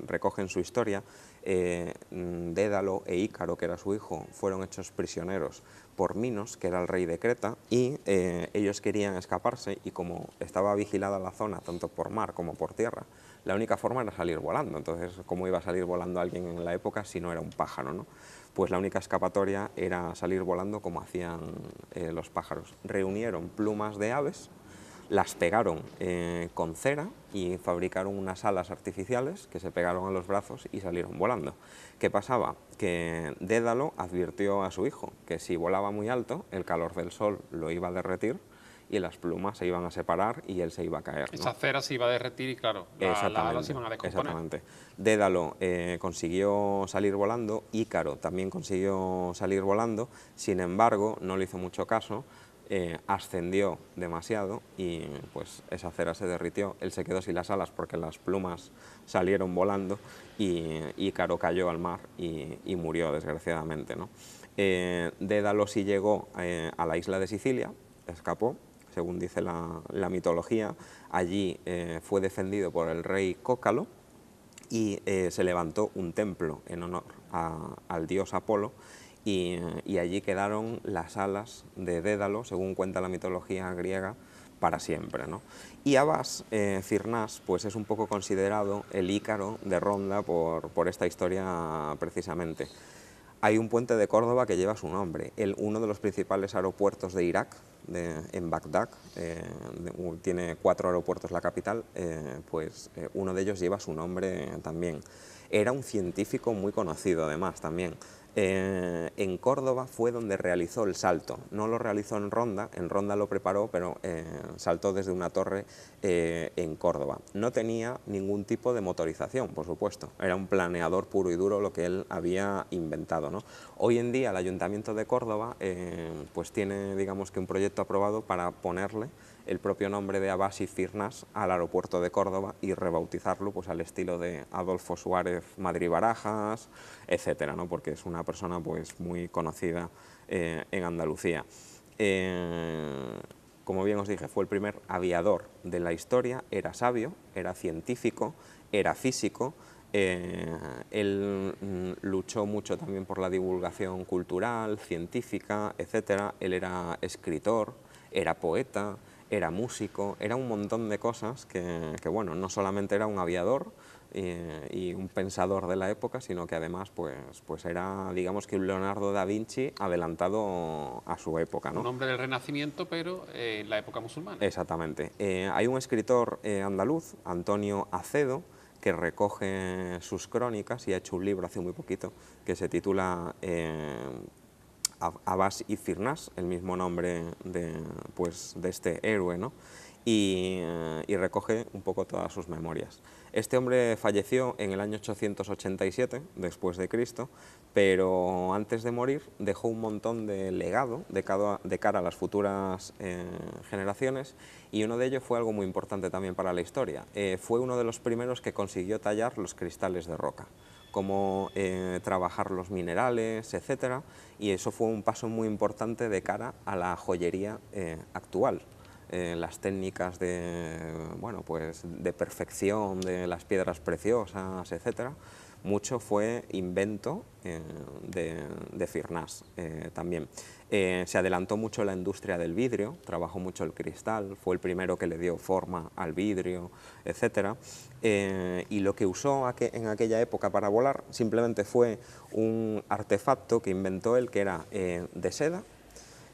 recogen su historia. Dédalo e Ícaro, que era su hijo, fueron hechos prisioneros por Minos, que era el rey de Creta, y ellos querían escaparse, y como estaba vigilada la zona tanto por mar como por tierra, la única forma era salir volando. Entonces, ¿cómo iba a salir volando alguien en la época si no era un pájaro, ¿no? Pues la única escapatoria era salir volando como hacían los pájaros. Reunieron plumas de aves, las pegaron con cera y fabricaron unas alas artificiales que se pegaron a los brazos y salieron volando. ¿Qué pasaba? Que Dédalo advirtió a su hijo que si volaba muy alto, el calor del sol lo iba a derretir y las plumas se iban a separar y él se iba a caer, ¿no? Esa cera se iba a derretir y, claro, las alas se iban a descomponer. Exactamente. Dédalo consiguió salir volando, Ícaro también consiguió salir volando, sin embargo, no le hizo mucho caso, ascendió demasiado y pues esa cera se derritió. Él se quedó sin las alas porque las plumas salieron volando y Ícaro cayó al mar y murió, desgraciadamente, ¿no? Dédalo sí llegó a la isla de Sicilia, escapó, según dice la mitología. Allí fue defendido por el rey Cócalo y se levantó un templo en honor al dios Apolo, y allí quedaron las alas de Dédalo, según cuenta la mitología griega, para siempre, ¿no? Y Abas Firnás pues es un poco considerado el Ícaro de Ronda por esta historia precisamente. Hay un puente de Córdoba que lleva su nombre. Uno de los principales aeropuertos de Irak, en Bagdad, tiene 4 aeropuertos la capital, pues uno de ellos lleva su nombre también. Era un científico muy conocido además también. En Córdoba fue donde realizó el salto. No lo realizó en Ronda lo preparó, pero saltó desde una torre en Córdoba. No tenía ningún tipo de motorización, por supuesto. Era un planeador puro y duro lo que él había inventado, ¿no? Hoy en día el Ayuntamiento de Córdoba pues tiene, digamos, que un proyecto aprobado para ponerle el propio nombre de Abasi Firnás al aeropuerto de Córdoba y rebautizarlo pues al estilo de Adolfo Suárez Madrid-Barajas, etcétera, ¿no? Porque es una persona pues muy conocida en Andalucía. Como bien os dije, fue el primer aviador de la historia, era sabio, era científico, era físico, Él luchó mucho también por la divulgación cultural, científica, etc. Él era escritor, era poeta, era músico, era un montón de cosas que bueno, no solamente era un aviador y un pensador de la época, sino que además pues era, digamos, que un Leonardo da Vinci adelantado a su época, ¿no? Un hombre del Renacimiento, pero en la época musulmana. Exactamente. Hay un escritor andaluz, Antonio Acedo, que recoge sus crónicas y ha hecho un libro hace muy poquito que se titula Abbas y Firnas, el mismo nombre de este héroe, ¿no? Y recoge un poco todas sus memorias. Este hombre falleció en el año 887 después de Cristo, pero antes de morir dejó un montón de legado de cara a las futuras generaciones, y uno de ellos fue algo muy importante también para la historia. Fue uno de los primeros que consiguió tallar los cristales de roca, cómo trabajar los minerales, etcétera, y eso fue un paso muy importante de cara a la joyería actual. Las técnicas de perfección de las piedras preciosas, etcétera, mucho fue invento de Firnas también. Se adelantó mucho la industria del vidrio, trabajó mucho el cristal, fue el primero que le dio forma al vidrio, etcétera. Y lo que usó en aquella época para volar simplemente fue un artefacto que inventó él, que era de seda.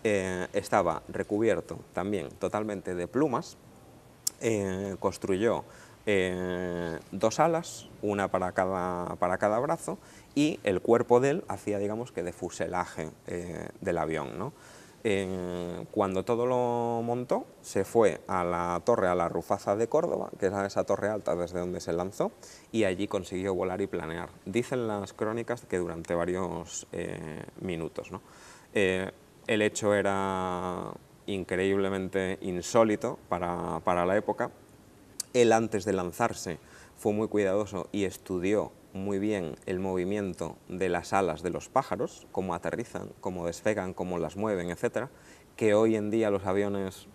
Estaba recubierto también totalmente de plumas, construyó 2 alas, una para cada brazo, y el cuerpo de él hacía, digamos, que de fuselaje del avión, ¿no? Cuando todo lo montó, se fue a la torre, a la Rufaza de Córdoba, que era esa torre alta desde donde se lanzó, y allí consiguió volar y planear. Dicen las crónicas que durante varios minutos, ¿no? El hecho era increíblemente insólito para la época. Él, antes de lanzarse, fue muy cuidadoso y estudió muy bien el movimiento de las alas de los pájaros, cómo aterrizan, cómo despegan, cómo las mueven, etcétera, que hoy en día los aviones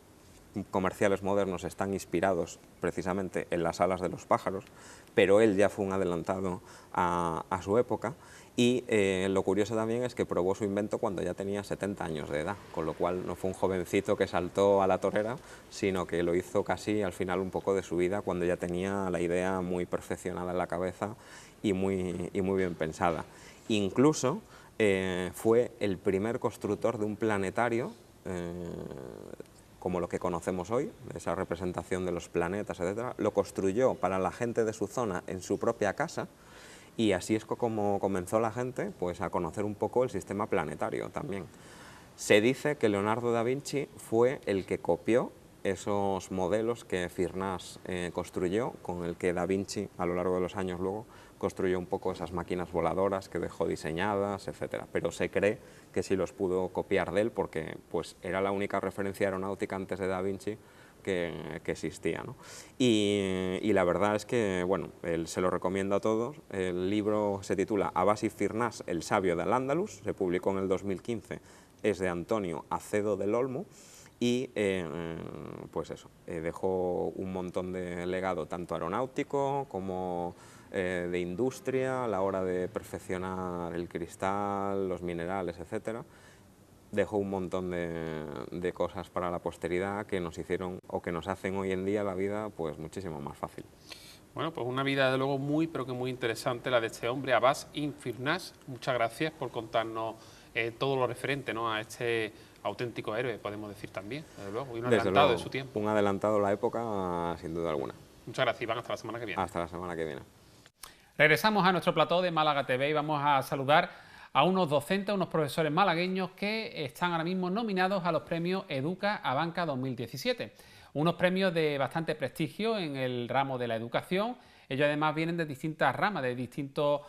comerciales modernos están inspirados precisamente en las alas de los pájaros, pero él ya fue un adelantado a su época. Y lo curioso también es que probó su invento cuando ya tenía 70 años de edad, con lo cual no fue un jovencito que saltó a la torera, sino que lo hizo casi al final un poco de su vida, cuando ya tenía la idea muy perfeccionada en la cabeza y muy bien pensada. Incluso fue el primer constructor de un planetario como lo que conocemos hoy, esa representación de los planetas, etcétera. Lo construyó para la gente de su zona en su propia casa, y así es como comenzó la gente pues a conocer un poco el sistema planetario también. Se dice que Leonardo da Vinci fue el que copió esos modelos que Firnas construyó, con el que da Vinci a lo largo de los años luego construyó un poco esas máquinas voladoras que dejó diseñadas, etcétera. Pero se cree que sí los pudo copiar de él, porque pues era la única referencia aeronáutica antes de da Vinci que existía, ¿no? Y la verdad es que, bueno, él se lo recomiendo a todos. El libro se titula Abbas y Firnas, el sabio de Al-Ándalus, se publicó en el 2015, es de Antonio Acedo del Olmo, y pues eso, dejó un montón de legado tanto aeronáutico como de industria a la hora de perfeccionar el cristal, los minerales, etcétera. Dejó un montón de cosas para la posteridad que nos hicieron o que nos hacen hoy en día la vida pues muchísimo más fácil. Bueno, pues una vida de luego muy, pero que muy interesante la de este hombre, Abbas ibn Firnas. Muchas gracias por contarnos todo lo referente, ¿no?, a este auténtico héroe, podemos decir también, desde luego, y un adelantado de su tiempo. Un adelantado de la época, sin duda alguna. Muchas gracias, Iván, hasta la semana que viene. Hasta la semana que viene. Regresamos a nuestro plató de Málaga TV y vamos a saludar a unos docentes, unos profesores malagueños que están ahora mismo nominados a los premios Educa Abanca 2017. Unos premios de bastante prestigio en el ramo de la educación. Ellos además vienen de distintas ramas, de distintos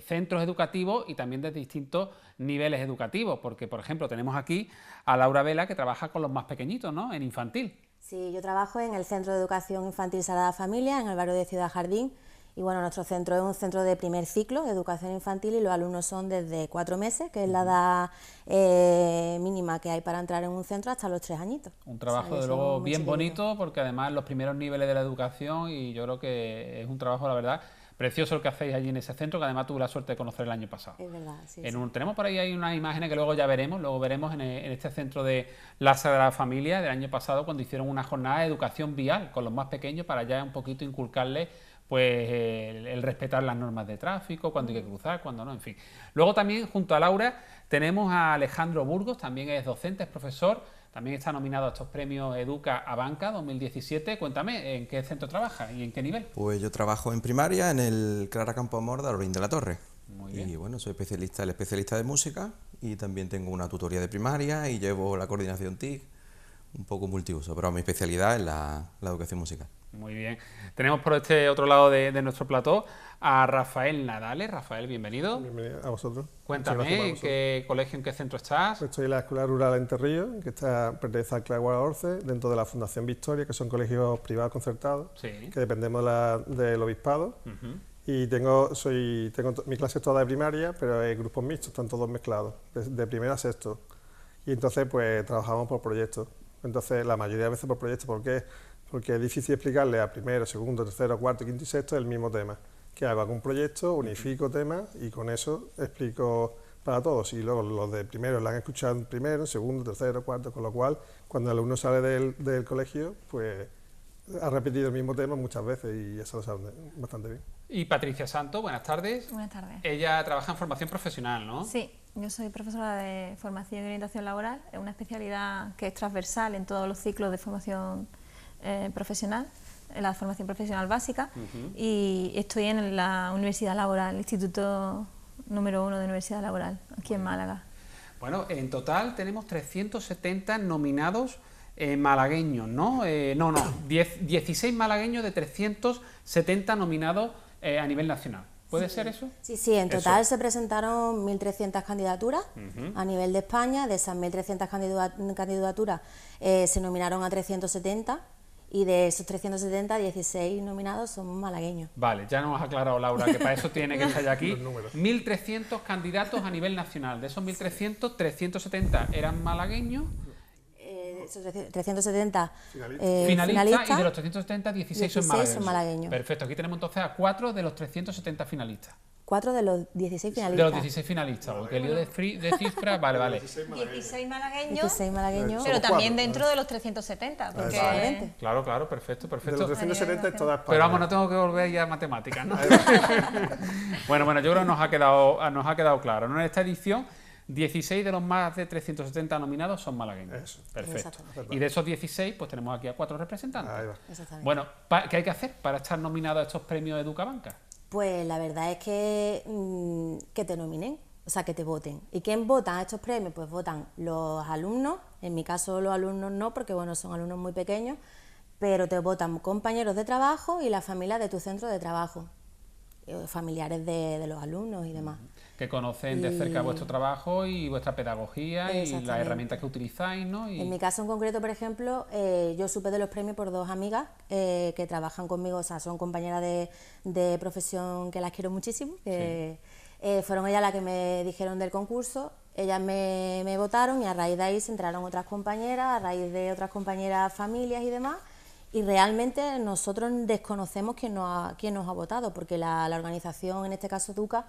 centros educativos y también de distintos niveles educativos, porque por ejemplo tenemos aquí a Laura Vela, que trabaja con los más pequeñitos, ¿no?, en infantil. Sí, yo trabajo en el Centro de Educación Infantil Sagrada Familia, en el barrio de Ciudad Jardín, Y bueno, nuestro centro es un centro de primer ciclo de educación infantil y los alumnos son desde 4 meses, que es la edad mínima que hay para entrar en un centro, hasta los 3 añitos. Un trabajo, de luego, bien bonito, porque además los primeros niveles de la educación, y yo creo que es un trabajo, la verdad, precioso el que hacéis allí en ese centro, que además tuve la suerte de conocer el año pasado. Es verdad, sí. Tenemos por ahí hay unas imágenes que luego ya veremos, en este centro de la Sagrada Familia del año pasado, cuando hicieron una jornada de educación vial con los más pequeños para ya un poquito inculcarles pues el respetar las normas de tráfico, cuando hay que cruzar, cuando no, en fin. Luego también, junto a Laura, tenemos a Alejandro Burgos, también es docente, es profesor, también está nominado a estos premios Educa Abanca 2017. Cuéntame, ¿en qué centro trabajas y en qué nivel? Pues yo trabajo en primaria en el Clara Campoamor de Alborín de la Torre. Muy bien. Y bueno, soy especialista de música y también tengo una tutoría de primaria y llevo la coordinación TIC, un poco multiuso, pero mi especialidad es la educación musical. Muy bien. Tenemos por este otro lado de nuestro plató a Rafael Nadales. Rafael, bienvenido. Bienvenido a vosotros. Cuéntame, ¿en qué colegio, en qué centro estás? Pues estoy en la Escuela Rural Entre Ríos, que pertenece al CLAE Guadalhorce, dentro de la Fundación Victoria, que son colegios privados concertados, sí, que dependemos del obispado. Y tengo mi clase es toda de primaria, pero hay grupos mixtos, están todos mezclados, de primero a sexto. Y entonces pues trabajamos por proyectos. Entonces la mayoría de veces por proyectos. ¿Por qué? Porque es difícil explicarle a primero, segundo, tercero, cuarto, quinto y sexto el mismo tema. Que hago un proyecto, unifico temas y con eso explico para todos. Y luego los de primero la han escuchado primero, segundo, tercero, cuarto, con lo cual cuando el alumno sale del colegio, pues ha repetido el mismo tema muchas veces y eso lo sabe bastante bien. Y Patricia Santo, buenas tardes. Buenas tardes. Ella trabaja en formación profesional, ¿no? Sí, yo soy profesora de formación y orientación laboral, es una especialidad que es transversal en todos los ciclos de formación profesional, en la formación profesional básica, y estoy en la Universidad Laboral, el Instituto número 1 de Universidad Laboral, aquí en Málaga. Bueno, en total tenemos 370 nominados malagueños, ¿no? 16 malagueños de 370 nominados a nivel nacional. ¿Puede ser eso? Sí, en total se presentaron 1.300 candidaturas a nivel de España. De esas 1.300 candidaturas se nominaron a 370 y de esos 370, 16 nominados son malagueños. Vale, ya nos has aclarado, Laura, que para eso tiene que estar ya aquí. 1.300 candidatos a nivel nacional. De esos 1.300, 370 eran malagueños. 370 finalistas, y de los 370, 16 son malagueños. Perfecto, aquí tenemos entonces a 4 de los 370 finalistas. 4 de los 16 finalistas. De los 16 finalistas, porque el lío de cifras, vale. 16 malagueños, 16 malagueños, pero también dentro de los 370. Porque... Claro, perfecto. De los 370 es toda España. Pero vamos, no tengo que volver ya a matemáticas, ¿no? Bueno, yo creo que nos ha quedado claro, ¿no? En esta edición, 16 de los más de 370 nominados son malagueños. Eso. Perfecto. Y de esos 16, pues tenemos aquí a 4 representantes. Bueno, ¿qué hay que hacer para estar nominado a estos premios Educabanca? Pues la verdad es que te nominen, o sea, que te voten. ¿Y quién vota a estos premios? Pues votan los alumnos, en mi caso los alumnos no, porque bueno, son alumnos muy pequeños, pero te votan compañeros de trabajo y la familia de tu centro de trabajo, familiares de los alumnos y demás. Que conocen de cerca vuestro trabajo y vuestra pedagogía y las herramientas que utilizáis, ¿no? En mi caso en concreto, por ejemplo, yo supe de los premios por 2 amigas que trabajan conmigo, o sea, son compañeras de profesión que las quiero muchísimo, que fueron ellas las que me dijeron del concurso, ellas me votaron y a raíz de ahí se enteraron otras compañeras, a raíz de otras compañeras, familias y demás, y realmente nosotros desconocemos quién nos ha votado, porque la organización, en este caso Educa,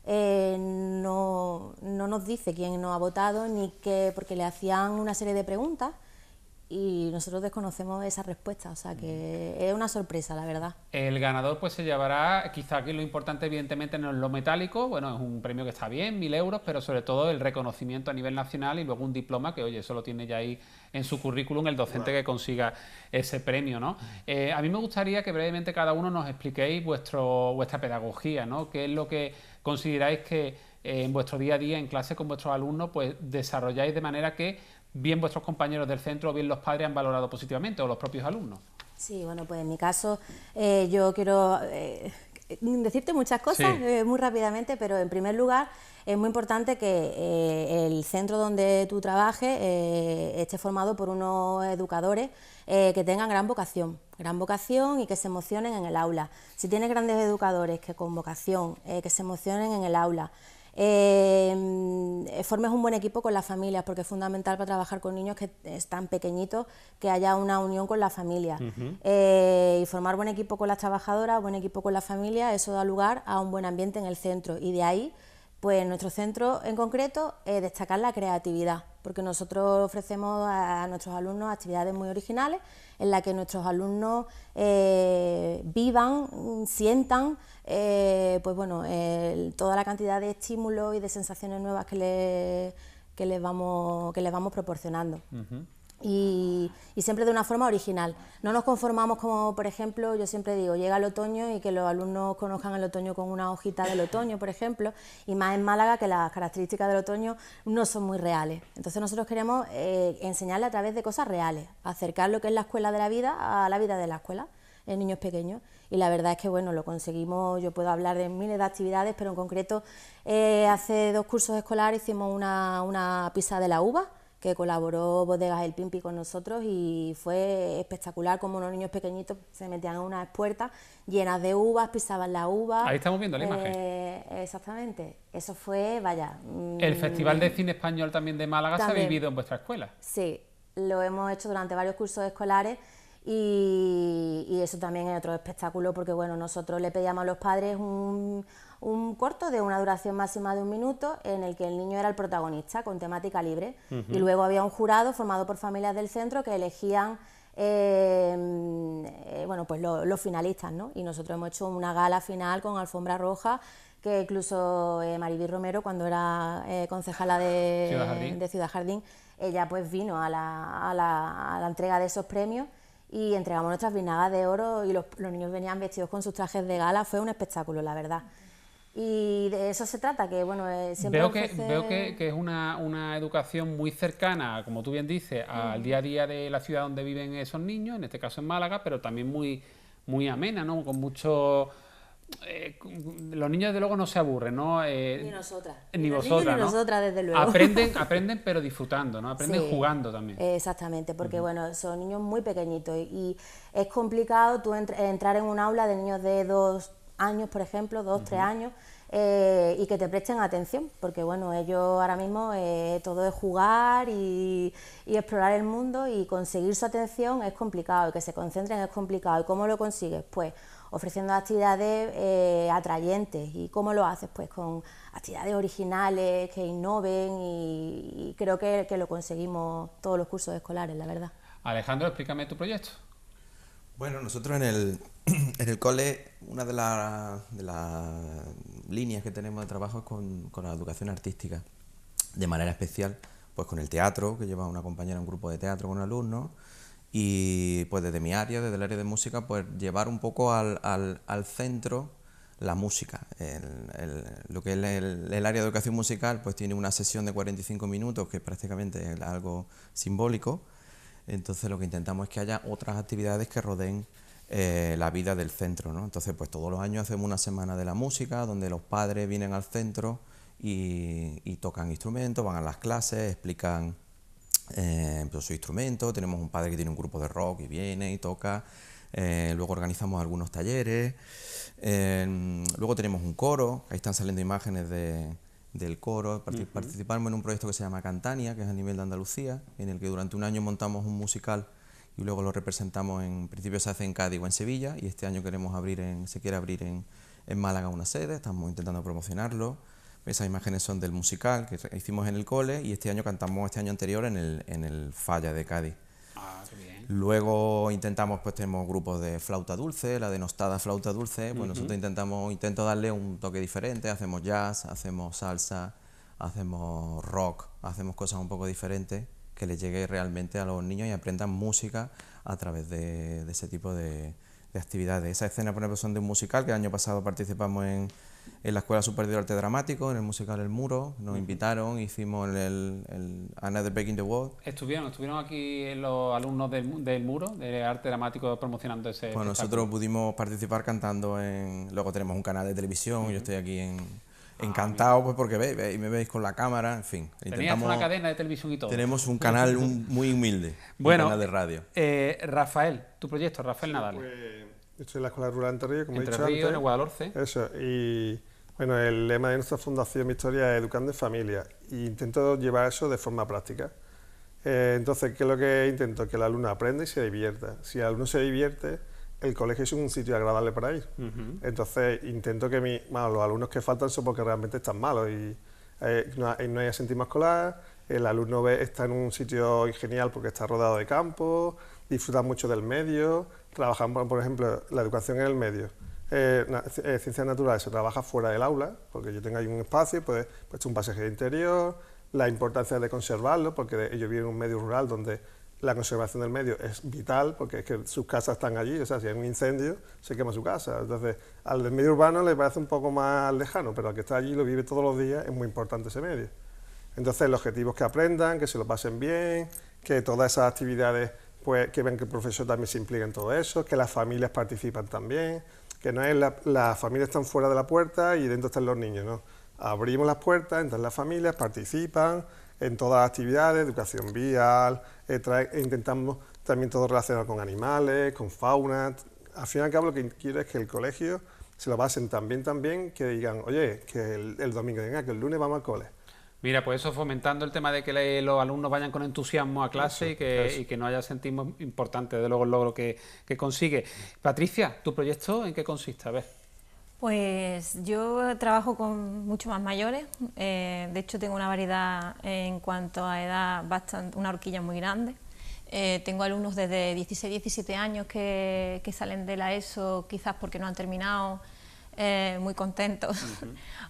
no nos dice quién nos ha votado, ni qué, porque le hacían una serie de preguntas y nosotros desconocemos esa respuesta, o sea que es una sorpresa, la verdad. El ganador pues se llevará, quizá aquí lo importante evidentemente no es lo metálico, bueno, es un premio que está bien, 1.000 euros, pero sobre todo el reconocimiento a nivel nacional y luego un diploma que, oye, eso lo tiene ya ahí en su currículum el docente que consiga ese premio, ¿no? A mí me gustaría que brevemente cada uno nos expliquéis vuestra pedagogía, ¿no? ¿Qué es lo que consideráis que en vuestro día a día en clase con vuestros alumnos pues desarrolláis de manera que bien vuestros compañeros del centro o bien los padres han valorado positivamente o los propios alumnos? Sí, bueno, pues en mi caso yo quiero decirte muchas cosas muy rápidamente, pero en primer lugar es muy importante que el centro donde tú trabajes esté formado por unos educadores que tengan gran vocación y que se emocionen en el aula. Si tienes grandes educadores que con vocación, que se emocionen en el aula, formes un buen equipo con las familias, porque es fundamental para trabajar con niños que están pequeñitos, que haya una unión con la familia. Y formar buen equipo con las trabajadoras, buen equipo con la familia, eso da lugar a un buen ambiente en el centro, y de ahí, pues en nuestro centro en concreto, destacar la creatividad, porque nosotros ofrecemos a nuestros alumnos actividades muy originales en las que nuestros alumnos vivan, sientan pues bueno, toda la cantidad de estímulos y de sensaciones nuevas que les vamos proporcionando. Y siempre de una forma original. No nos conformamos como, por ejemplo, yo siempre digo, llega el otoño y que los alumnos conozcan el otoño con una hojita del otoño, por ejemplo, y más en Málaga, que las características del otoño no son muy reales. Entonces nosotros queremos enseñarle a través de cosas reales, acercar lo que es la escuela de la vida a la vida de la escuela en niños pequeños, y la verdad es que bueno, lo conseguimos. Yo puedo hablar de miles de actividades, pero en concreto hace 2 cursos escolares hicimos una pizza de la uva, que colaboró Bodegas El Pimpi con nosotros, y fue espectacular como unos niños pequeñitos se metían en unas puertas llenas de uvas, pisaban la uva. Ahí estamos viendo la imagen. Exactamente, eso fue, vaya... ¿El Festival de Cine Español también de Málaga también se ha vivido en vuestra escuela? Sí, lo hemos hecho durante varios cursos escolares, y eso también es otro espectáculo, porque bueno, nosotros le pedíamos a los padres un corto de una duración máxima de 1 minuto, en el que el niño era el protagonista, con temática libre, y luego había un jurado formado por familias del centro que elegían bueno, pues los finalistas, ¿no? Y nosotros hemos hecho una gala final con alfombra roja, que incluso Maribel Romero, cuando era concejala de Ciudad Jardín, ella pues vino a la entrega de esos premios, y entregamos nuestras vinagas de oro, y los niños venían vestidos con sus trajes de gala. Fue un espectáculo, la verdad. Y de eso se trata, que bueno, siempre veo que es una educación muy cercana, como tú bien dices, al día a día de la ciudad donde viven esos niños, en este caso en Málaga, pero también muy amena, ¿no? Con mucho... los niños, de luego, no se aburren, ¿no? Ni nosotras. Ni vosotras, ni ¿no? nosotras, desde luego. Aprenden pero disfrutando, ¿no? Aprenden jugando también. Exactamente, porque bueno, son niños muy pequeñitos, y es complicado tú entrar en un aula de niños de 2 años, por ejemplo, 2, 3 años, y que te presten atención, porque bueno, ellos ahora mismo todo es jugar y explorar el mundo, y conseguir su atención es complicado, y que se concentren es complicado. ¿Y cómo lo consigues? Pues ofreciendo actividades atrayentes. ¿Y cómo lo haces? Pues con actividades originales, que innoven, y creo que lo conseguimos todos los cursos escolares, la verdad. Alejandro, explícame tu proyecto. Bueno, nosotros en el cole, una de las líneas que tenemos de trabajo es con la educación artística, de manera especial pues con el teatro, que lleva una compañera, un grupo de teatro con alumnos, y pues desde mi área, desde el área de música, pues llevar un poco al centro la música. Lo que es el área de educación musical pues tiene una sesión de 45 minutos, que es prácticamente algo simbólico. Entonces lo que intentamos es que haya otras actividades que rodeen la vida del centro, ¿no? Entonces pues todos los años hacemos una semana de la música, donde los padres vienen al centro y tocan instrumentos, van a las clases, explican pues, su instrumento. Tenemos un padre que tiene un grupo de rock y viene y toca. Luego organizamos algunos talleres. Luego tenemos un coro, ahí están saliendo imágenes del coro. Participamos en un proyecto que se llama Cantania, que es a nivel de Andalucía, en el que durante un año montamos un musical y luego lo representamos. En principio se hace en Cádiz o en Sevilla, y este año se quiere abrir en Málaga una sede. Estamos intentando promocionarlo. Esas imágenes son del musical que hicimos en el cole, y este año cantamos, este año anterior, en el Falla de Cádiz. Qué bien. Luego intentamos, pues tenemos grupos de flauta dulce, la denostada flauta dulce. Pues nosotros intento darle un toque diferente. Hacemos jazz, hacemos salsa, hacemos rock, hacemos cosas un poco diferentes, que les llegue realmente a los niños y aprendan música a través de ese tipo de actividades. Esa escena, por ejemplo, son de un musical, que el año pasado participamos en la Escuela Superior de Arte Dramático, en el musical El Muro, nos invitaron, hicimos el Another Break in the Wall. Estuvieron aquí los alumnos del Muro, de Arte Dramático, promocionando ese Pues nosotros pudimos participar cantando luego tenemos un canal de televisión, yo estoy aquí encantado, pues porque me veis con la cámara, en fin. Tenías una cadena de televisión y todo. Tenemos un canal muy humilde, bueno, un canal de radio. Rafael, tu proyecto, Rafael Nadal. Pues, estoy en la Escuela Rural Entre Ríos, como he dicho Entre Ríos, antes. en Guadalhorce. Eso, y bueno, el lema de nuestra fundación, mi historia, es Educando en Familia, y intento llevar eso de forma práctica. Entonces, ¿qué es lo que intento? Que el alumno aprenda y se divierta. Si el alumno se divierte, el colegio es un sitio agradable para ir. Entonces, intento que los alumnos que faltan son porque realmente están malos y no hay asentismo escolar, el alumno está en un sitio genial porque está rodeado de campo, disfruta mucho del medio, trabajan, por ejemplo, la educación en el medio. Ciencias naturales se trabaja fuera del aula, porque yo tengo ahí un espacio, pues un pasaje de interior, la importancia de conservarlo, porque ellos viven en un medio rural donde la conservación del medio es vital, porque es que sus casas están allí, o sea, si hay un incendio, se quema su casa. Entonces, al del medio urbano le parece un poco más lejano, pero al que está allí lo vive todos los días, es muy importante ese medio. Entonces, el objetivo es que aprendan, que se lo pasen bien, que todas esas actividades, pues que ven que el profesor también se implica en todo eso, que las familias participan también, que no es las familias están fuera de la puerta y dentro están los niños, ¿no? Abrimos las puertas, entran las familias, participan en todas las actividades, educación vial, intentamos también todo relacionado con animales, con fauna. Al fin y al cabo lo que quiero es que el colegio se lo pasen tan bien que digan, oye, que el domingo, venga, que el lunes vamos al cole. Mira, pues eso fomentando el tema de que los alumnos vayan con entusiasmo a clase y que no haya sentismo importante, desde luego el logro que consigue. Patricia, ¿tu proyecto en qué consiste? A ver. Pues yo trabajo con mucho más mayores, de hecho tengo una variedad en cuanto a edad, una horquilla muy grande. Tengo alumnos desde 16, 17 años que salen de la ESO quizás porque no han terminado, muy contentos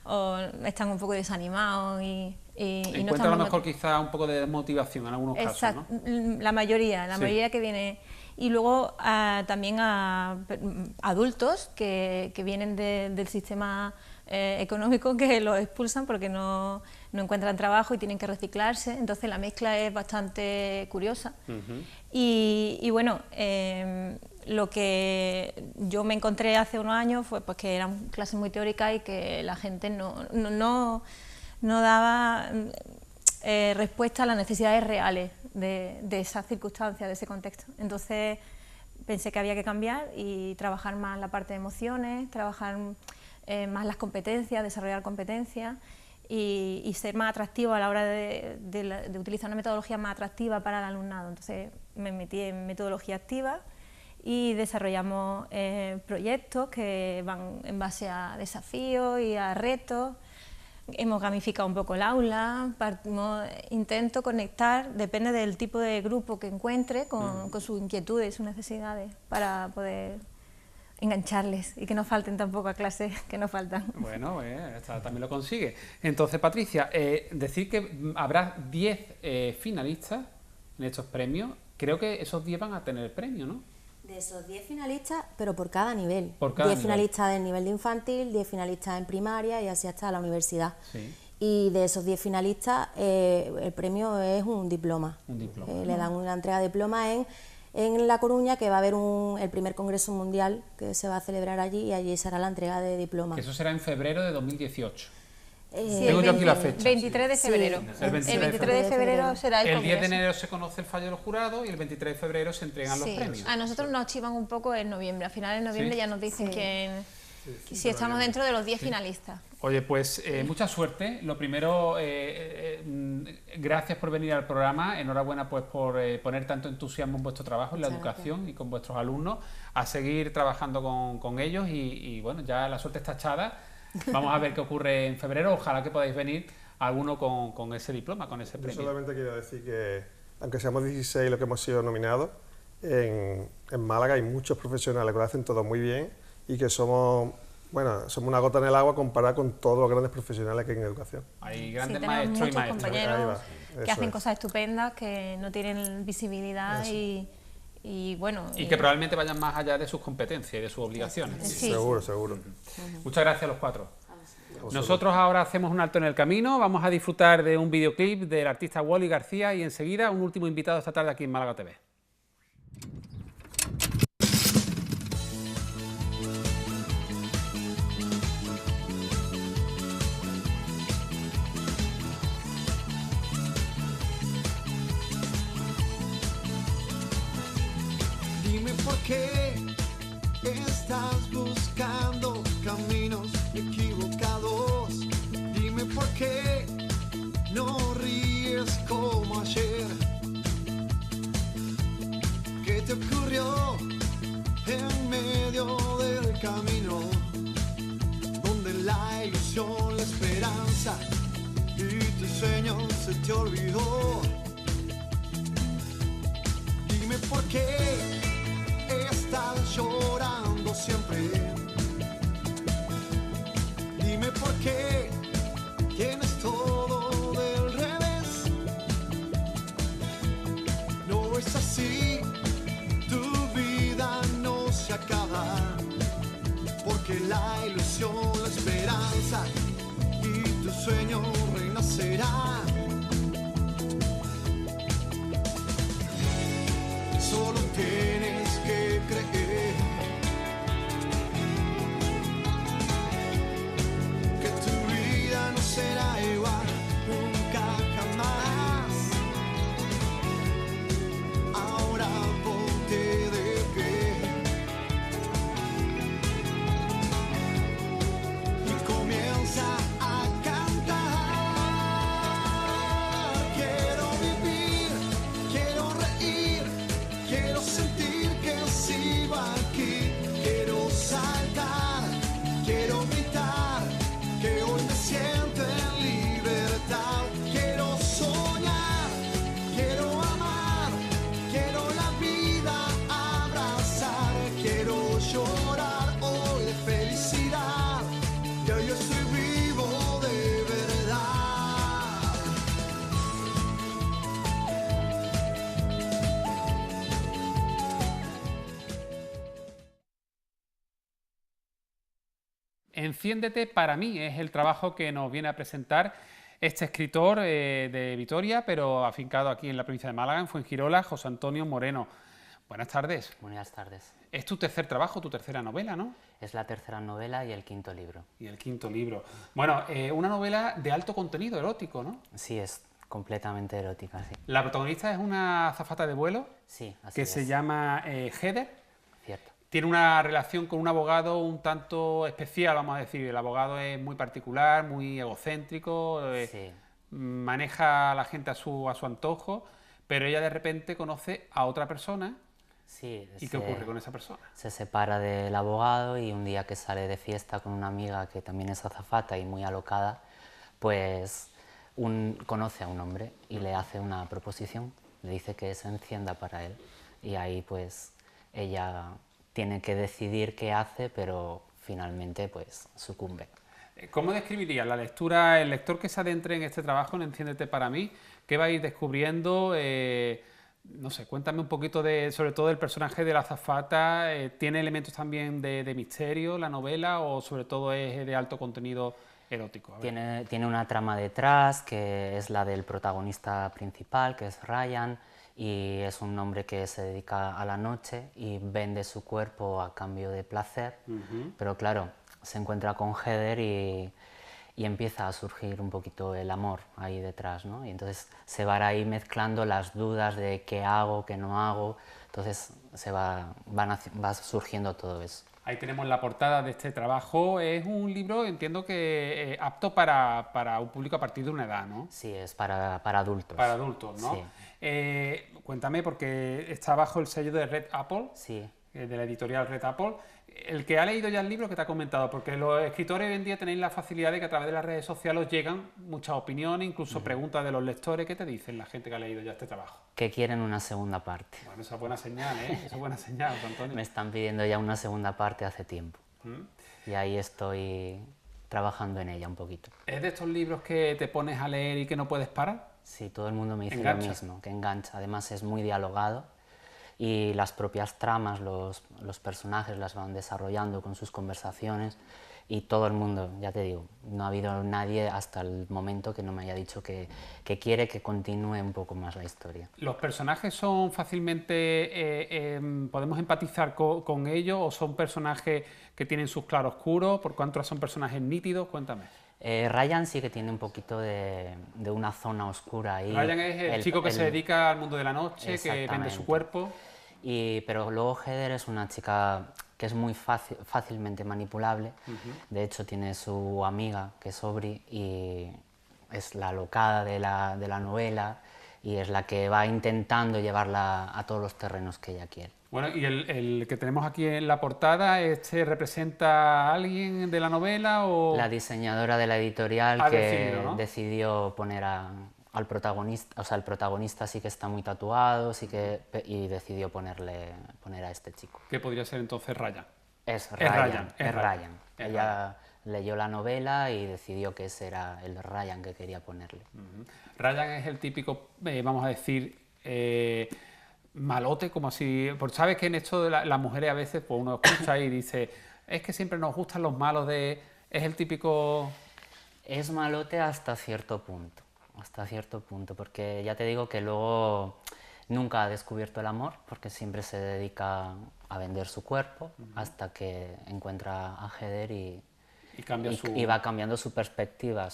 o están un poco desanimados y encuentra a lo mejor quizá un poco de motivación en algunos casos, ¿no? La mayoría que viene. Y luego también a adultos que vienen del sistema económico, que los expulsan porque no encuentran trabajo y tienen que reciclarse, entonces la mezcla es bastante curiosa. Y bueno, lo que yo me encontré hace unos años fue pues, que eran clases muy teóricas y que la gente no daba respuesta a las necesidades reales de esas circunstancias, de ese contexto. Entonces pensé que había que cambiar y trabajar más la parte de emociones, trabajar más las competencias, desarrollar competencias y ser más atractivo a la hora de utilizar una metodología más atractiva para el alumnado. Entonces me metí en metodología activa y desarrollamos proyectos que van en base a desafíos y a retos. Hemos gamificado un poco el aula, intento conectar, depende del tipo de grupo que encuentre, con sus inquietudes y sus necesidades, para poder engancharles y que no falten tampoco a clases que no faltan. Bueno, también lo consigue. Entonces, Patricia, decir que habrá 10 finalistas en estos premios, creo que esos 10 van a tener el premio, ¿no? De esos 10 finalistas, pero por cada nivel. 10 finalistas del nivel de infantil, 10 finalistas en primaria y así hasta la universidad. Sí. Y de esos 10 finalistas, el premio es un diploma. Le dan una entrega de diploma en La Coruña, que va a haber el primer Congreso Mundial que se va a celebrar allí, y allí será la entrega de diploma. Eso será en febrero de 2018. Sí, tengo yo aquí la fecha. 23 de febrero. Sí, el 23 de febrero será el Congreso. 10 de enero se conoce el fallo de los jurados y el 23 de febrero se entregan los premios. A nosotros nos chivan un poco en noviembre. A finales de noviembre ya nos dicen si estamos dentro de los 10 finalistas. Oye, pues mucha suerte. Lo primero, gracias por venir al programa. Enhorabuena pues por poner tanto entusiasmo en vuestro trabajo, en la educación y con vuestros alumnos. A seguir trabajando con ellos y bueno, ya la suerte está echada. Vamos a ver qué ocurre en febrero. Ojalá que podáis venir alguno con ese diploma, con ese premio. Yo solamente quiero decir que, aunque seamos 16 los que hemos sido nominados, en Málaga hay muchos profesionales que lo hacen todo muy bien y que somos una gota en el agua comparada con todos los grandes profesionales que hay en educación. Hay grandes maestros y maestras. Compañeros que hacen cosas estupendas, que no tienen visibilidad y bueno... Y que probablemente vayan más allá de sus competencias y de sus obligaciones. Sí. Seguro. Muchas gracias a los cuatro. Nosotros ahora hacemos un alto en el camino, vamos a disfrutar de un videoclip del artista Wally García y enseguida un último invitado esta tarde aquí en Málaga TV. Dime por qué estás buscando caminos equivocados. Dime por qué no ríes como ayer. ¿Qué te ocurrió en medio del camino? Donde la ilusión, la esperanza y tu sueño se te olvidó. Dime por qué estás llorando siempre. Dime por qué tienes todo del revés. No es así, tu vida no se acaba, porque la ilusión, la esperanza y tu sueño renacerá. Solo tienes que creer que tu vida no será igual nunca jamás. Ahora ponte de pie y comienza a cantar. Quiero vivir, quiero reír, quiero sentir que sigo aquí, quiero saltar, quiero gritar, que hoy me siento en libertad. Quiero soñar, quiero amar, quiero la vida abrazar, quiero llorar hoy de felicidad, que hoy estoy vivo de verdad. Enciéndete para mí es el trabajo que nos viene a presentar este escritor de Vitoria, pero afincado aquí en la provincia de Málaga, en Fuengirola, José Antonio Moreno. Buenas tardes. Buenas tardes. Es tu tercer trabajo, tu tercera novela, ¿no? Es la tercera novela y el quinto libro. Y el quinto libro. Bueno, una novela de alto contenido erótico, ¿no? Sí, es completamente erótica, sí. La protagonista es una azafata de vuelo. Sí, así que es. se llama Heather. Cierto. Tiene una relación con un abogado un tanto especial, vamos a decir. El abogado es muy particular, muy egocéntrico, Sí. maneja a la gente a su antojo, pero ella de repente conoce a otra persona. Sí, ¿Y qué ocurre con esa persona? Se separa del abogado y un día que sale de fiesta con una amiga que también es azafata y muy alocada, pues conoce a un hombre y le hace una proposición, le dice que se encienda para él y ahí pues ella tiene que decidir qué hace, pero finalmente pues sucumbe. ¿Cómo describirías la lectura, el lector que se adentre en este trabajo, en Enciéndete para mí? ¿Qué va a ir descubriendo? No sé, cuéntame un poquito sobre todo del personaje de la azafata. ¿Tiene elementos también de misterio la novela o sobre todo es de alto contenido erótico? Tiene una trama detrás que es la del protagonista principal, que es Ryan, y es un hombre que se dedica a la noche y vende su cuerpo a cambio de placer, pero claro, se encuentra con Heather y empieza a surgir un poquito el amor ahí detrás, ¿no? Y entonces se van ahí mezclando las dudas de qué hago, qué no hago, entonces va surgiendo todo eso. Ahí tenemos la portada de este trabajo. Es un libro, entiendo que apto para un público a partir de una edad, ¿no? Sí, es para adultos. Para adultos, ¿no? Sí. Cuéntame, porque está bajo el sello de Red Apple, sí. De la editorial Red Apple. El que ha leído ya el libro, ¿qué te ha comentado? Porque los escritores hoy en día tenéis la facilidad de que a través de las redes sociales os llegan muchas opiniones, incluso preguntas de los lectores. ¿Qué te dicen la gente que ha leído ya este trabajo? Que quieren una segunda parte. Bueno, esa es buena señal, ¿eh? Esa es buena señal, Antonio. Me están pidiendo ya una segunda parte hace tiempo. Y ahí estoy trabajando en ella un poquito. ¿Es de estos libros que te pones a leer y que no puedes parar? Sí, todo el mundo me dice ¿Engancha? lo mismo, que engancha. Además es muy dialogado y las propias tramas, los personajes las van desarrollando con sus conversaciones y todo el mundo, ya te digo, no ha habido nadie hasta el momento que no me haya dicho que quiere que continúe un poco más la historia. ¿Los personajes son fácilmente, podemos empatizar con ellos o son personajes que tienen sus claroscuros? ¿Por cuánto son personajes nítidos? Cuéntame. Ryan sí que tiene un poquito de una zona oscura ahí. Ryan es el chico que se dedica al mundo de la noche, que vende su cuerpo. Pero luego Heather es una chica que es muy fácilmente manipulable. De hecho tiene su amiga que es Aubrey y es la locada de la novela y es la que va intentando llevarla a todos los terrenos que ella quiere. Bueno, y el que tenemos aquí en la portada, ¿representa a alguien de la novela o...? La diseñadora de la editorial decidió poner al protagonista, o sea, el protagonista sí que está muy tatuado, y decidió poner a este chico. ¿Qué podría ser entonces Ryan? Es Ryan. Ella leyó la novela y decidió que ese era el Ryan que quería ponerle. Ryan es el típico, vamos a decir, malote, como si... Porque sabes que en esto de las mujeres a veces pues uno escucha y dice, es que siempre nos gustan los malos de... Es el típico... Es malote hasta cierto punto, porque ya te digo que luego nunca ha descubierto el amor, porque siempre se dedica a vender su cuerpo hasta que encuentra a Heather y va cambiando su perspectiva,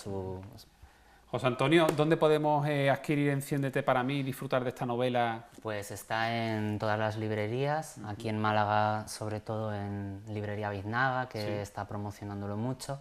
José Antonio, ¿dónde podemos adquirir Enciéndete para mí y disfrutar de esta novela? Pues está en todas las librerías, aquí en Málaga, sobre todo en Librería Biznaga, que está promocionándolo mucho,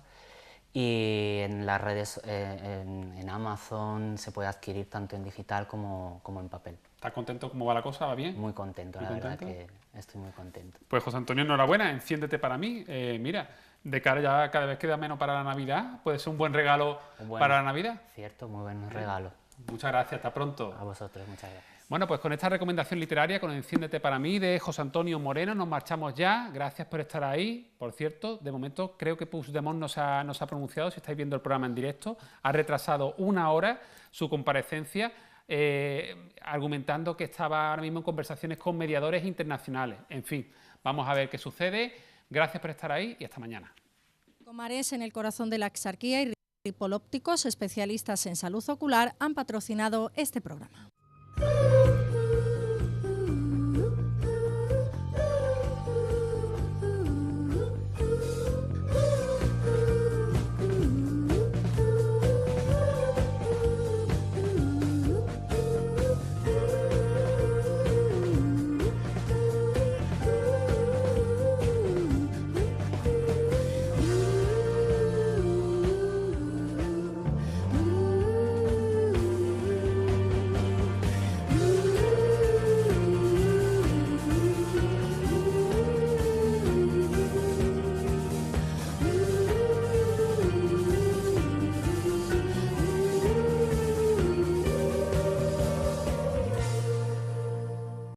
y en las redes, en Amazon, se puede adquirir tanto en digital como en papel. ¿Estás contento cómo va la cosa? ¿Va bien? Muy contento, la verdad que estoy muy contento. Pues José Antonio, enhorabuena, Enciéndete para mí. Mira, de cara ya cada vez queda menos para la Navidad, puede ser un buen regalo para la Navidad. Cierto, muy buen regalo. Muchas gracias, hasta pronto. A vosotros, muchas gracias. Bueno, pues con esta recomendación literaria, con Enciéndete para mí, de José Antonio Moreno, nos marchamos ya. Gracias por estar ahí. Por cierto, de momento creo que Puigdemont no se ha pronunciado, si estáis viendo el programa en directo. Ha retrasado 1 hora su comparecencia, argumentando que estaba ahora mismo en conversaciones con mediadores internacionales. En fin, vamos a ver qué sucede. Gracias por estar ahí y hasta mañana. Comares, en el corazón de la Exarquía, y Ripol Ópticos, especialistas en salud ocular, han patrocinado este programa.